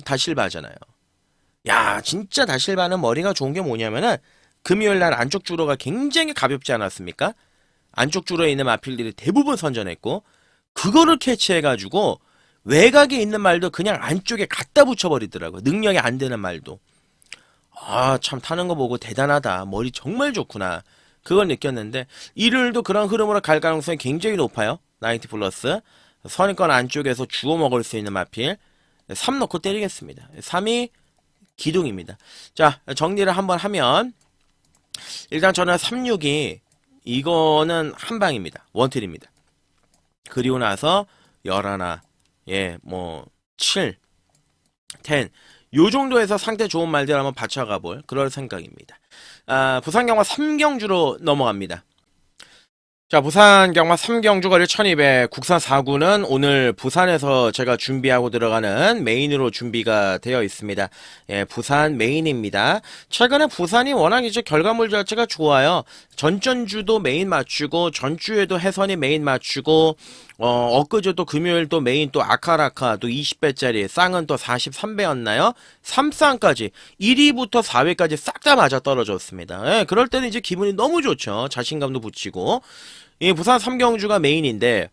Speaker 4: 다실바잖아요. 야, 진짜 다실바는 머리가 좋은 게 뭐냐면은 금요일날 안쪽 주로가 굉장히 가볍지 않았습니까? 안쪽 주로에 있는 마필들이 대부분 선전했고 그거를 캐치해가지고 외곽에 있는 말도 그냥 안쪽에 갖다 붙여버리더라고요. 능력이 안 되는 말도. 아, 참 타는 거 보고 대단하다. 머리 정말 좋구나. 그걸 느꼈는데 일요일도 그런 흐름으로 갈 가능성이 굉장히 높아요. 나이트 플러스. 선입권 안쪽에서 주워 먹을 수 있는 마필. 3 넣고 때리겠습니다. 3이 기둥입니다. 자, 정리를 한번 하면 일단 저는 362 이거는 한방입니다. 원틀입니다. 그리고 나서 11 예, 뭐 7 10 요 정도에서 상태 좋은 말들 한번 받쳐가 볼 그럴 생각입니다. 아, 부산 경마 3경주로 넘어갑니다. 자, 부산 경마 3경주 거리 1200 국산 4구는 오늘 부산에서 제가 준비하고 들어가는 메인으로 준비가 되어 있습니다. 예, 부산 메인입니다. 최근에 부산이 워낙 이제 결과물 자체가 좋아요. 전전주도 메인 맞추고 전주에도 해선이 메인 맞추고 엊그제도 금요일 또 메인 또 아카라카 또 20배짜리 쌍은 또 43배였나요? 3쌍까지 1위부터 4위까지 싹 다 맞아 떨어졌습니다. 예, 그럴 때는 이제 기분이 너무 좋죠. 자신감도 붙이고. 이 부산 3경주가 메인인데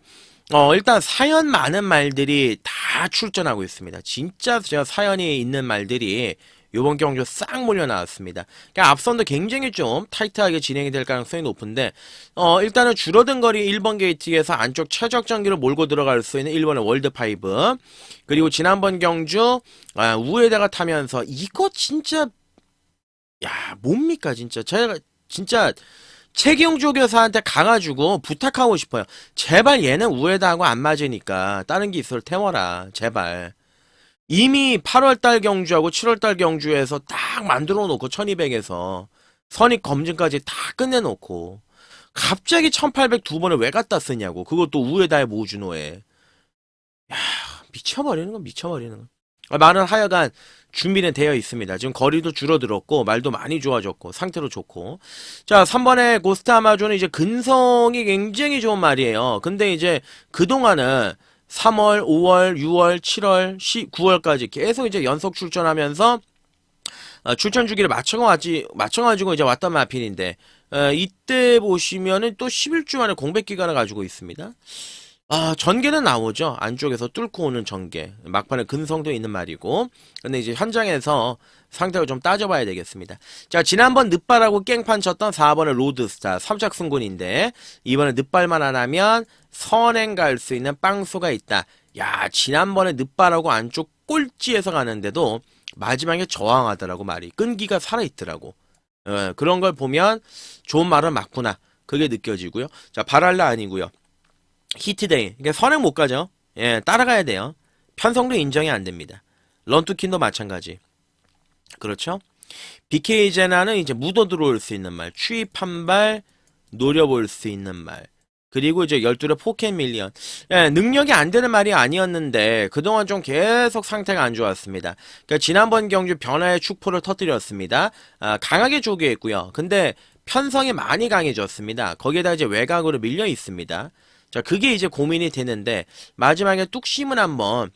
Speaker 4: 일단 사연 많은 말들이 다 출전하고 있습니다. 진짜 사연이 있는 말들이 요번 경주 싹 몰려 나왔습니다. 그러니까 앞선도 굉장히 좀 타이트하게 진행이 될 가능성이 높은데 일단은 줄어든 거리 1번 게이트에서 안쪽 최적 전기를 몰고 들어갈 수 있는 1번의 월드5 그리고 지난번 경주 우에다가 타면서 이거 진짜 야 뭡니까 진짜 제가 진짜 최기용 교사한테 가가지고 부탁하고 싶어요. 제발 얘는 우에다하고 안 맞으니까 다른 기술 태워라 제발. 이미 8월달 경주하고 7월달 경주에서 딱 만들어 놓고 1200에서 선입 검증까지 다 끝내놓고 갑자기 1800 두 번을 왜 갖다 쓰냐고. 그것도 우에다의 모주노에. 야 미쳐버리는 건 미쳐버리는 건. 말은 하여간 준비는 되어 있습니다. 지금 거리도 줄어들었고 말도 많이 좋아졌고 상태도 좋고. 자 3번의 고스트 아마존은 이제 근성이 굉장히 좋은 말이에요. 근데 이제 그동안은 3월, 5월, 6월, 7월, 9월까지 계속 이제 연속 출전하면서 출전 주기를 맞춰가지고 이제 왔던 마필인데 이때 보시면은 또 11주 만에 공백 기간을 가지고 있습니다. 전개는 나오죠. 안쪽에서 뚫고 오는 전개. 막판에 근성도 있는 말이고. 근데 이제 현장에서 상태를 좀 따져봐야 되겠습니다. 자, 지난번 늦발하고 깽판 쳤던 4번의 로드스타 3착 승군인데 이번에 늦발만 안 하면 선행 갈 수 있는 빵수가 있다. 야, 지난번에 늦발하고 안쪽 꼴찌에서 가는데도 마지막에 저항하더라고 말이. 끈기가 살아있더라고. 그런 걸 보면 좋은 말은 맞구나. 그게 느껴지고요. 자, 바랄라 아니고요. 히트데이. 그러니까 선행 못 가죠. 예, 따라가야 돼요. 편성도 인정이 안 됩니다. 런투킨도 마찬가지. 그렇죠? BK 제나는 이제 묻어 들어올 수 있는 말. 추입 한 발, 노려볼 수 있는 말. 그리고 이제 12의 포켓 밀리언. 예, 능력이 안 되는 말이 아니었는데 그동안 좀 계속 상태가 안 좋았습니다. 그러니까 지난번 경주 변화의 축포를 터뜨렸습니다. 강하게 조교했고요. 근데 편성이 많이 강해졌습니다. 거기에다 이제 외곽으로 밀려 있습니다. 자, 그게 이제 고민이 되는데 마지막에 뚝심은 한번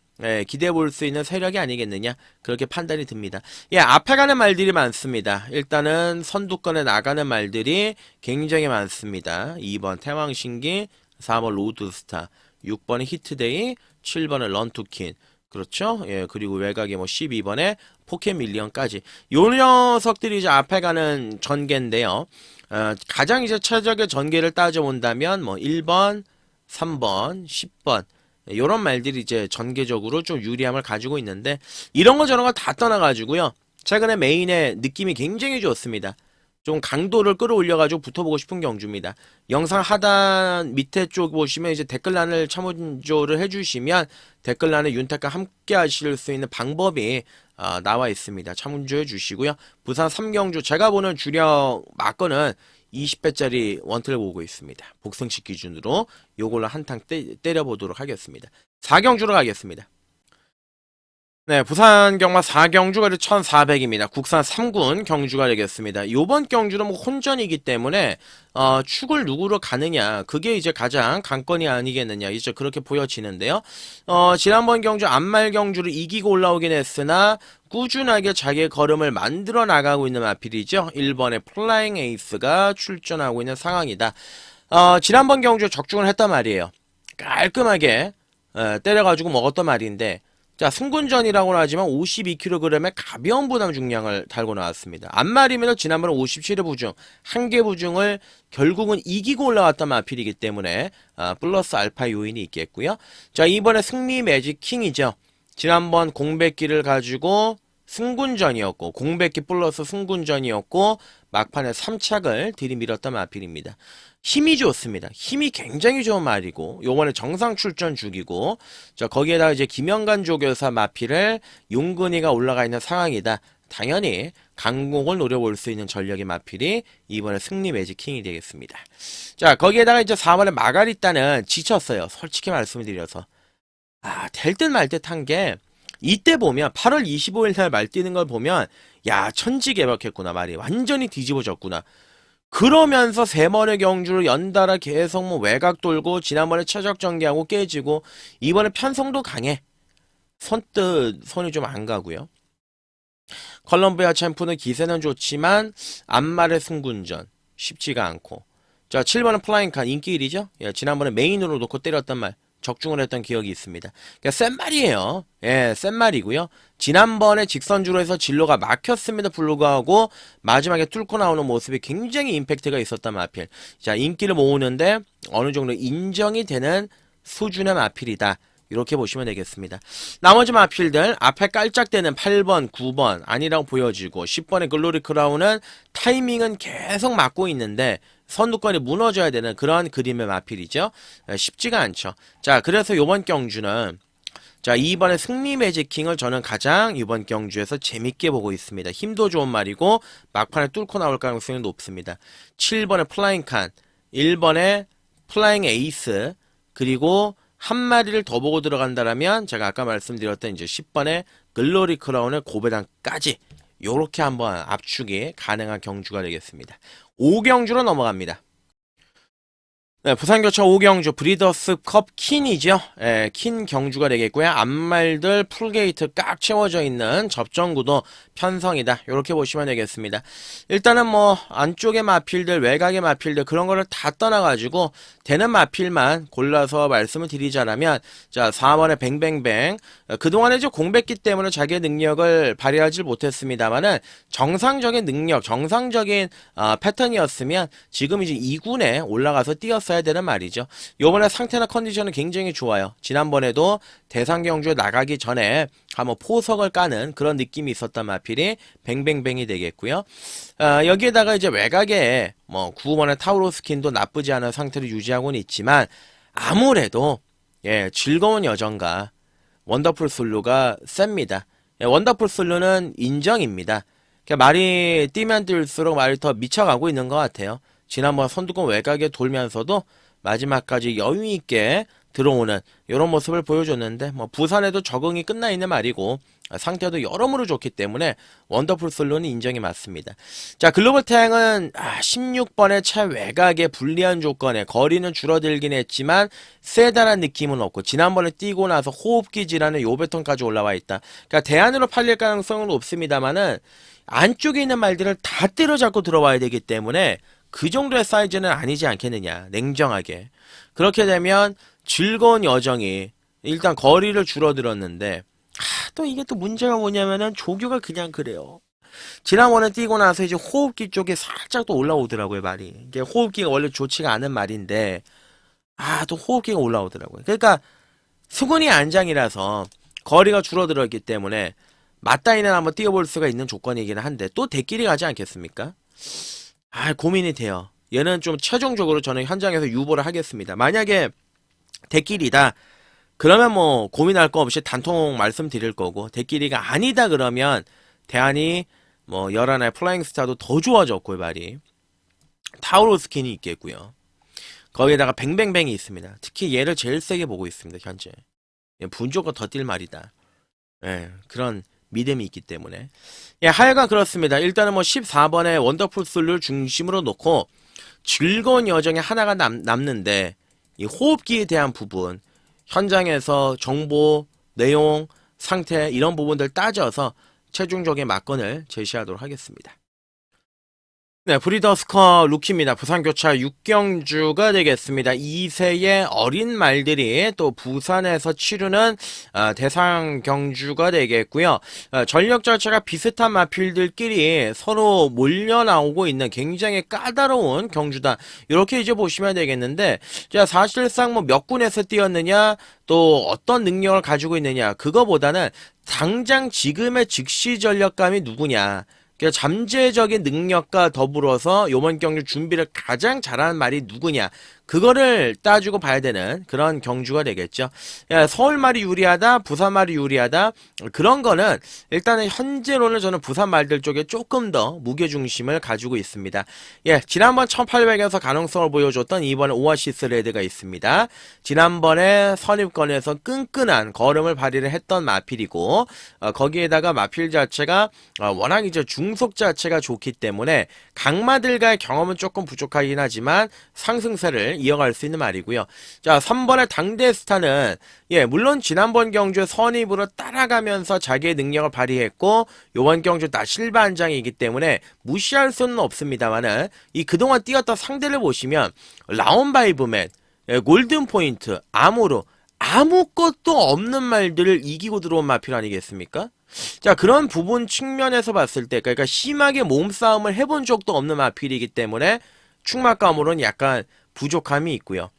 Speaker 4: 기대해 볼 수 있는 세력이 아니겠느냐 그렇게 판단이 듭니다. 예, 앞에 가는 말들이 많습니다. 일단은 선두권에 나가는 말들이 굉장히 많습니다. 2번 태왕신기, 4번 로드스타, 6번의 히트데이, 7번의 런투킨. 그렇죠? 예, 그리고 외곽에 뭐 12번에 포켓 밀리언까지. 요 녀석들이 이제 앞에 가는 전개인데요. 가장 이제 최적의 전개를 따져본다면 뭐 1번, 3번, 10번 요런 말들이 이제 전개적으로 좀 유리함을 가지고 있는데 이런 거 저런 거 다 떠나가지고요. 최근에 메인의 느낌이 굉장히 좋습니다. 좀 강도를 끌어올려가지고 붙어보고 싶은 경주입니다. 영상 하단 밑에 쪽 보시면 이제 댓글란을 참조를 해주시면 댓글란에 윤택과 함께 하실 수 있는 방법이 나와 있습니다. 참조해 주시고요. 부산 3경주 제가 보는 주력 막건은 20배짜리 원틀을 보고 있습니다. 복승식 기준으로 요걸로 한탕 때려보도록 하겠습니다. 4경주로 가겠습니다. 네, 부산 경마 4경주가 1400입니다. 국산 3군 경주가 되겠습니다. 요번 경주는 뭐 혼전이기 때문에 축을 누구로 가느냐 그게 이제 가장 관건이 아니겠느냐 이제 그렇게 보여지는데요. 지난번 경주 안말 경주를 이기고 올라오긴 했으나 꾸준하게 자기의 걸음을 만들어 나가고 있는 마필이죠. 1번의 플라잉 에이스가 출전하고 있는 상황이다. 지난번 경주에 적중을 했단 말이에요. 깔끔하게 때려가지고 먹었단 말인데 자, 승군전이라고는 하지만 52kg의 가벼운 부담 중량을 달고 나왔습니다. 안말이면 지난번에 57의 부중, 한 개 부중을 결국은 이기고 올라왔던 마필이기 때문에 플러스 알파 요인이 있겠고요. 자, 이번에 승리 매직 킹이죠. 지난번 공백기를 가지고 승군전이었고 공백기 플러스 승군전이었고 막판에 3착을 들이밀었던 마필입니다. 힘이 좋습니다. 힘이 굉장히 좋은 말이고 요번에 정상 출전 중이고 자 거기에다가 이제 김영관 조교사 마필을 용근이가 올라가 있는 상황이다. 당연히 강공을 노려볼 수 있는 전력의 마필이 이번에 승리 매직킹이 되겠습니다. 자 거기에다가 이제 4번에 마가리따는 지쳤어요. 솔직히 말씀을 드려서 될 듯 말 듯 한 게 이때 보면 8월 25일 날 말 뛰는 걸 보면 야 천지개벽했구나 말이 완전히 뒤집어졌구나. 그러면서 3번의 경주를 연달아 계속 뭐 외곽 돌고 지난번에 최적 전개하고 깨지고 이번에 편성도 강해. 선뜻 손이 좀 안 가고요. 컬럼비아 챔프는 기세는 좋지만 안말의 승군전 쉽지가 않고 자 7번은 플라잉칸 인기 1위죠. 예, 지난번에 메인으로 놓고 때렸단 말 적중을 했던 기억이 있습니다. 그러니까 센 말이에요. 예, 센 말이고요. 지난번에 직선주로 해서 진로가 막혔음에도 불구하고 마지막에 뚫고 나오는 모습이 굉장히 임팩트가 있었단 마필. 자, 인기를 모으는데 어느 정도 인정이 되는 수준의 마필이다. 이렇게 보시면 되겠습니다. 나머지 마필들 앞에 깔짝대는 8번, 9번 아니라고 보여지고 10번의 글로리 크라운은 타이밍은 계속 맞고 있는데 선두권이 무너져야 되는 그런 그림의 마필이죠. 쉽지가 않죠. 자, 그래서 요번 경주는 자 2번의 승리 매직킹을 저는 가장 이번 경주에서 재밌게 보고 있습니다. 힘도 좋은 말이고 막판에 뚫고 나올 가능성이 높습니다. 7번의 플라잉 칸, 1번의 플라잉 에이스 그리고 한 마리를 더 보고 들어간다라면 제가 아까 말씀드렸던 이제 10번의 글로리 크라운의 고배당까지 요렇게 한번 압축이 가능한 경주가 되겠습니다. 5경주로 넘어갑니다. 네, 부산교차 5경주 브리더스컵 킨이죠. 예, 킨 경주가 되겠고요. 앞말들 풀게이트 꽉 채워져 있는 접전구도 편성이다. 이렇게 보시면 되겠습니다. 일단은 뭐 안쪽의 마필들, 외곽의 마필들 그런 거를 다 떠나가지고 되는 마필만 골라서 말씀을 드리자라면 자 4번의 뱅뱅뱅 그동안에 이제 공백기 때문에 자기의 능력을 발휘하지 못했습니다만은 정상적인 능력, 정상적인 패턴이었으면 지금 이제 2군에 올라가서 뛰었어야 되는 말이죠. 요번에 상태나 컨디션은 굉장히 좋아요. 지난번에도 대상경주에 나가기 전에 한번 포석을 까는 그런 느낌이 있었단 마필이 뱅뱅뱅이 되겠고요. 여기에다가 이제 외곽에 뭐 9번의 타우로 스킨도 나쁘지 않은 상태를 유지하고는 있지만 아무래도 예, 즐거운 여정과 원더풀 솔루가 셉니다. 예, 원더풀 솔루는 인정입니다. 말이 뛰면 뛸수록 말이 더 미쳐가고 있는 것 같아요. 지난번 선두권 외곽에 돌면서도 마지막까지 여유있게 들어오는 이런 모습을 보여줬는데 뭐 부산에도 적응이 끝나 있는 말이고 상태도 여러모로 좋기 때문에 원더풀 솔로는 인정이 맞습니다. 자 글로벌 태양은 16번의 최외곽에 불리한 조건에 거리는 줄어들긴 했지만 세다란 느낌은 없고 지난번에 뛰고 나서 호흡기 질환의 요배턴까지 올라와 있다. 그러니까 대안으로 팔릴 가능성은 높습니다만은 안쪽에 있는 말들을 다 때려잡고 들어와야 되기 때문에 그 정도의 사이즈는 아니지 않겠느냐 냉정하게. 그렇게 되면 즐거운 여정이 일단 거리를 줄어들었는데 또 이게 또 문제가 뭐냐면은 조교가 그냥 그래요. 지난번에 뛰고 나서 이제 호흡기 쪽에 살짝 또 올라오더라고요 말이. 이게 호흡기가 원래 좋지가 않은 말인데 또 호흡기가 올라오더라고요. 그러니까 수근이 안장이라서 거리가 줄어들었기 때문에 맞다이는 한번 뛰어볼 수가 있는 조건이기는 한데 또 대끼리 가지 않겠습니까? 고민이 돼요. 얘는 좀 최종적으로 저는 현장에서 유보를 하겠습니다. 만약에 대끼리다 그러면 뭐 고민할 거 없이 단통 말씀드릴 거고, 대끼리가 아니다 그러면 대안이 뭐 11의 플라잉 스타도 더 좋아졌고, 말이 타우로 스킨이 있겠고요. 거기에다가 뱅뱅뱅이 있습니다. 특히 얘를 제일 세게 보고 있습니다. 현재 분조가 더 뛸 말이다. 예, 그런 믿음이 있기 때문에. 예, 하여간 그렇습니다. 일단은 뭐 14번의 원더풀 솔를 중심으로 놓고 즐거운 여정이 하나가 남는데, 이 호흡기에 대한 부분, 현장에서 정보, 내용, 상태 이런 부분들 따져서 최종적인 막건을 제시하도록 하겠습니다. 네, 브리더스커 루키입니다. 부산교차 6경주가 되겠습니다. 2세의 어린 말들이 또 부산에서 치르는 대상 경주가 되겠고요. 전력 자체가 비슷한 마필들끼리 서로 몰려 나오고 있는 굉장히 까다로운 경주다. 이렇게 이제 보시면 되겠는데, 자, 사실상 뭐 몇 군에서 뛰었느냐, 또 어떤 능력을 가지고 있느냐, 그거보다는 당장 지금의 즉시 전력감이 누구냐, 그러니까 잠재적인 능력과 더불어서 요번 경주 준비를 가장 잘하는 말이 누구냐, 그거를 따지고 봐야 되는 그런 경주가 되겠죠. 서울 말이 유리하다, 부산 말이 유리하다, 그런 거는 일단은 현재로는 저는 부산 말들 쪽에 조금 더 무게중심을 가지고 있습니다. 예, 지난번 1800에서 가능성을 보여줬던 이번에 오아시스 레드가 있습니다. 지난번에 선입권에서 끈끈한 걸음을 발휘를 했던 마필이고, 거기에다가 마필 자체가 워낙 이제 중속 자체가 좋기 때문에 강마들과의 경험은 조금 부족하긴 하지만 상승세를 이어갈 수 있는 말이고요. 자, 3번의 당대스타는, 예, 물론 지난번 경주에 선입으로 따라가면서 자기의 능력을 발휘했고, 요번 경주 나실바 한 장이기 때문에 무시할 수는 없습니다만은, 이 그동안 뛰었던 상대를 보시면 라온바이브맨, 예, 골든포인트, 아모르, 아무것도 없는 말들을 이기고 들어온 마필 아니겠습니까? 자, 그런 부분 측면에서 봤을 때, 그러니까 심하게 몸싸움을 해본 적도 없는 마필이기 때문에 충막감으로는 약간 부족함이 있고요.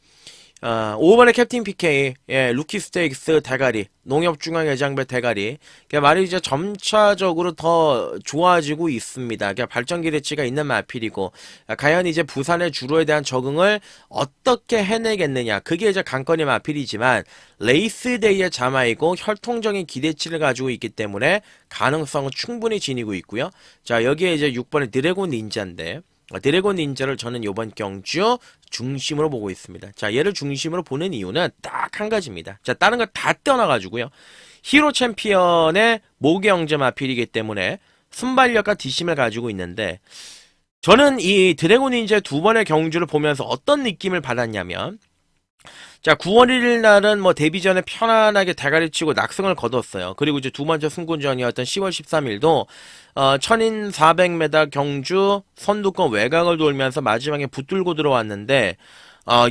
Speaker 4: 5번의 캡틴 PK, 예, 루키 스테이크스 대가리, 농협중앙회장배 대가리, 말이 이제 점차적으로 더 좋아지고 있습니다. 발전 기대치가 있는 마필이고, 과연 이제 부산의 주로에 대한 적응을 어떻게 해내겠느냐, 그게 이제 관건의 마필이지만 레이스데이의 자마이고 혈통적인 기대치를 가지고 있기 때문에 가능성은 충분히 지니고 있고요. 자, 여기에 이제 6번의 드래곤 닌자인데, 드래곤 닌자를 저는 이번 경주 중심으로 보고 있습니다. 자, 얘를 중심으로 보는 이유는 딱 한 가지입니다. 자, 다른 거 다 떠나가지고요. 히로 챔피언의 모경제 마필이기 때문에 순발력과 뒷심을 가지고 있는데, 저는 이 드래곤 닌자의 두 번의 경주를 보면서 어떤 느낌을 받았냐면, 자, 9월 1일 날은 뭐 데뷔 전에 편안하게 대가리 치고 낙승을 거뒀어요. 그리고 이제 두 번째 승군전이었던 10월 13일도 천인 400m 경주 선두권 외곽을 돌면서 마지막에 붙들고 들어왔는데,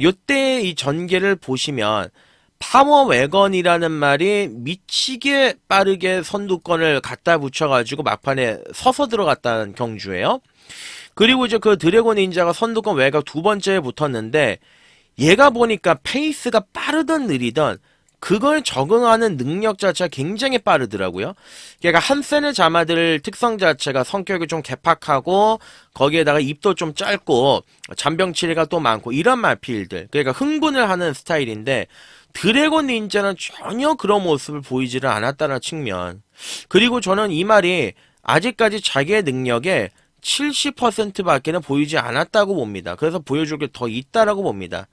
Speaker 4: 요때 이 전개를 보시면 파워 외건이라는 말이 미치게 빠르게 선두권을 갖다 붙여가지고 막판에 서서 들어갔다는 경주예요. 그리고 이제 그 드래곤 닌자가 선두권 외곽 두 번째에 붙었는데, 얘가 보니까 페이스가 빠르든 느리든 그걸 적응하는 능력 자체가 굉장히 빠르더라고요. 그러니까 한센의 자마들 특성 자체가 성격이 좀 개팍하고, 거기에다가 입도 좀 짧고 잔병치레가 또 많고 이런 마필들, 그러니까 흥분을 하는 스타일인데, 드래곤 닌자는 전혀 그런 모습을 보이지를 않았다는 측면. 그리고 저는 이 말이 아직까지 자기의 능력의 70%밖에는 보이지 않았다고 봅니다. 그래서 보여줄 게 더 있다라고 봅니다.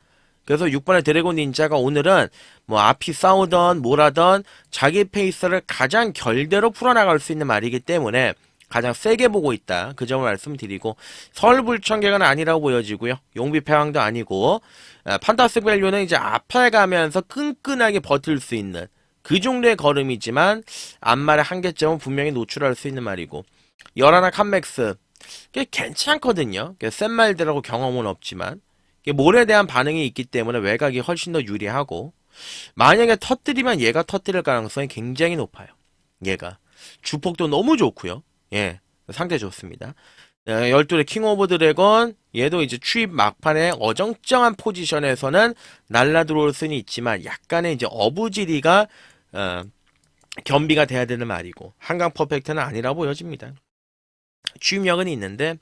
Speaker 4: 그래서 6번의 드래곤 닌자가 오늘은 뭐 앞이 싸우던 뭐라던 자기 페이스를 가장 결대로 풀어나갈 수 있는 말이기 때문에 가장 세게 보고 있다, 그 점을 말씀드리고, 서울불청객은 아니라고 보여지고요. 용비패왕도 아니고, 판타스틱 밸류는 이제 앞에 가면서 끈끈하게 버틸 수 있는 그 정도의 걸음이지만 앞말의 한계점은 분명히 노출할 수 있는 말이고, 11의 칸맥스 꽤 괜찮거든요. 센 말들하고 경험은 없지만 몰에 대한 반응이 있기 때문에 외곽이 훨씬 더 유리하고, 만약에 터뜨리면 얘가 터뜨릴 가능성이 굉장히 높아요. 얘가 주폭도 너무 좋고요. 예, 상태 좋습니다. 12의 킹 오브 드래곤, 얘도 이제 추입 막판에 어정쩡한 포지션에서는 날라 들어올 수는 있지만 약간의 이제 어부지리가 겸비가 돼야 되는 말이고, 한강 퍼펙트는 아니라 보여집니다. 추입력은 있는데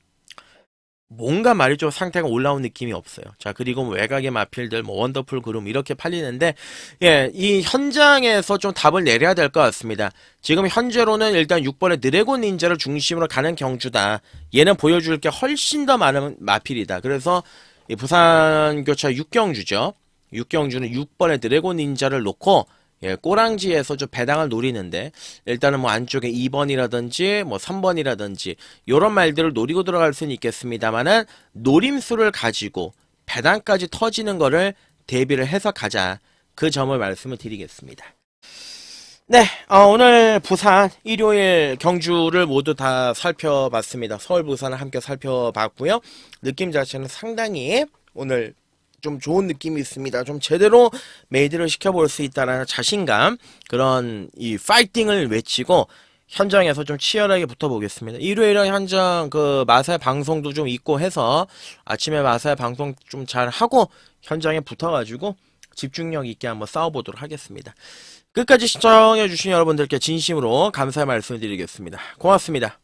Speaker 4: 뭔가 말이 좀 상태가 올라온 느낌이 없어요. 자, 그리고 외곽의 마필들, 뭐 원더풀 그룹 이렇게 팔리는데, 예, 이 현장에서 좀 답을 내려야 될 것 같습니다. 지금 현재로는 일단 6번의 드래곤 닌자를 중심으로 가는 경주다. 얘는 보여줄 게 훨씬 더 많은 마필이다. 그래서 이 부산교차 6경주죠. 6경주는 6번의 드래곤 닌자를 놓고 예, 꼬랑지에서 좀 배당을 노리는데 일단은 뭐 안쪽에 2번이라든지 뭐 3번이라든지 요런 말들을 노리고 들어갈 수는 있겠습니다만은 노림수를 가지고 배당까지 터지는 거를 대비를 해서 가자. 그 점을 말씀을 드리겠습니다. 네, 오늘 부산 일요일 경주를 모두 다 살펴봤습니다. 서울 부산을 함께 살펴봤고요. 느낌 자체는 상당히 오늘 좀 좋은 느낌이 있습니다. 좀 제대로 메이드를 시켜볼 수 있다는 자신감, 그런 이 파이팅을 외치고 현장에서 좀 치열하게 붙어보겠습니다. 일요일에 현장 그 마사의 방송도 좀 있고 해서 아침에 마사의 방송 좀 잘 하고 현장에 붙어가지고 집중력 있게 한번 싸워보도록 하겠습니다. 끝까지 시청해주신 여러분들께 진심으로 감사의 말씀을 드리겠습니다. 고맙습니다.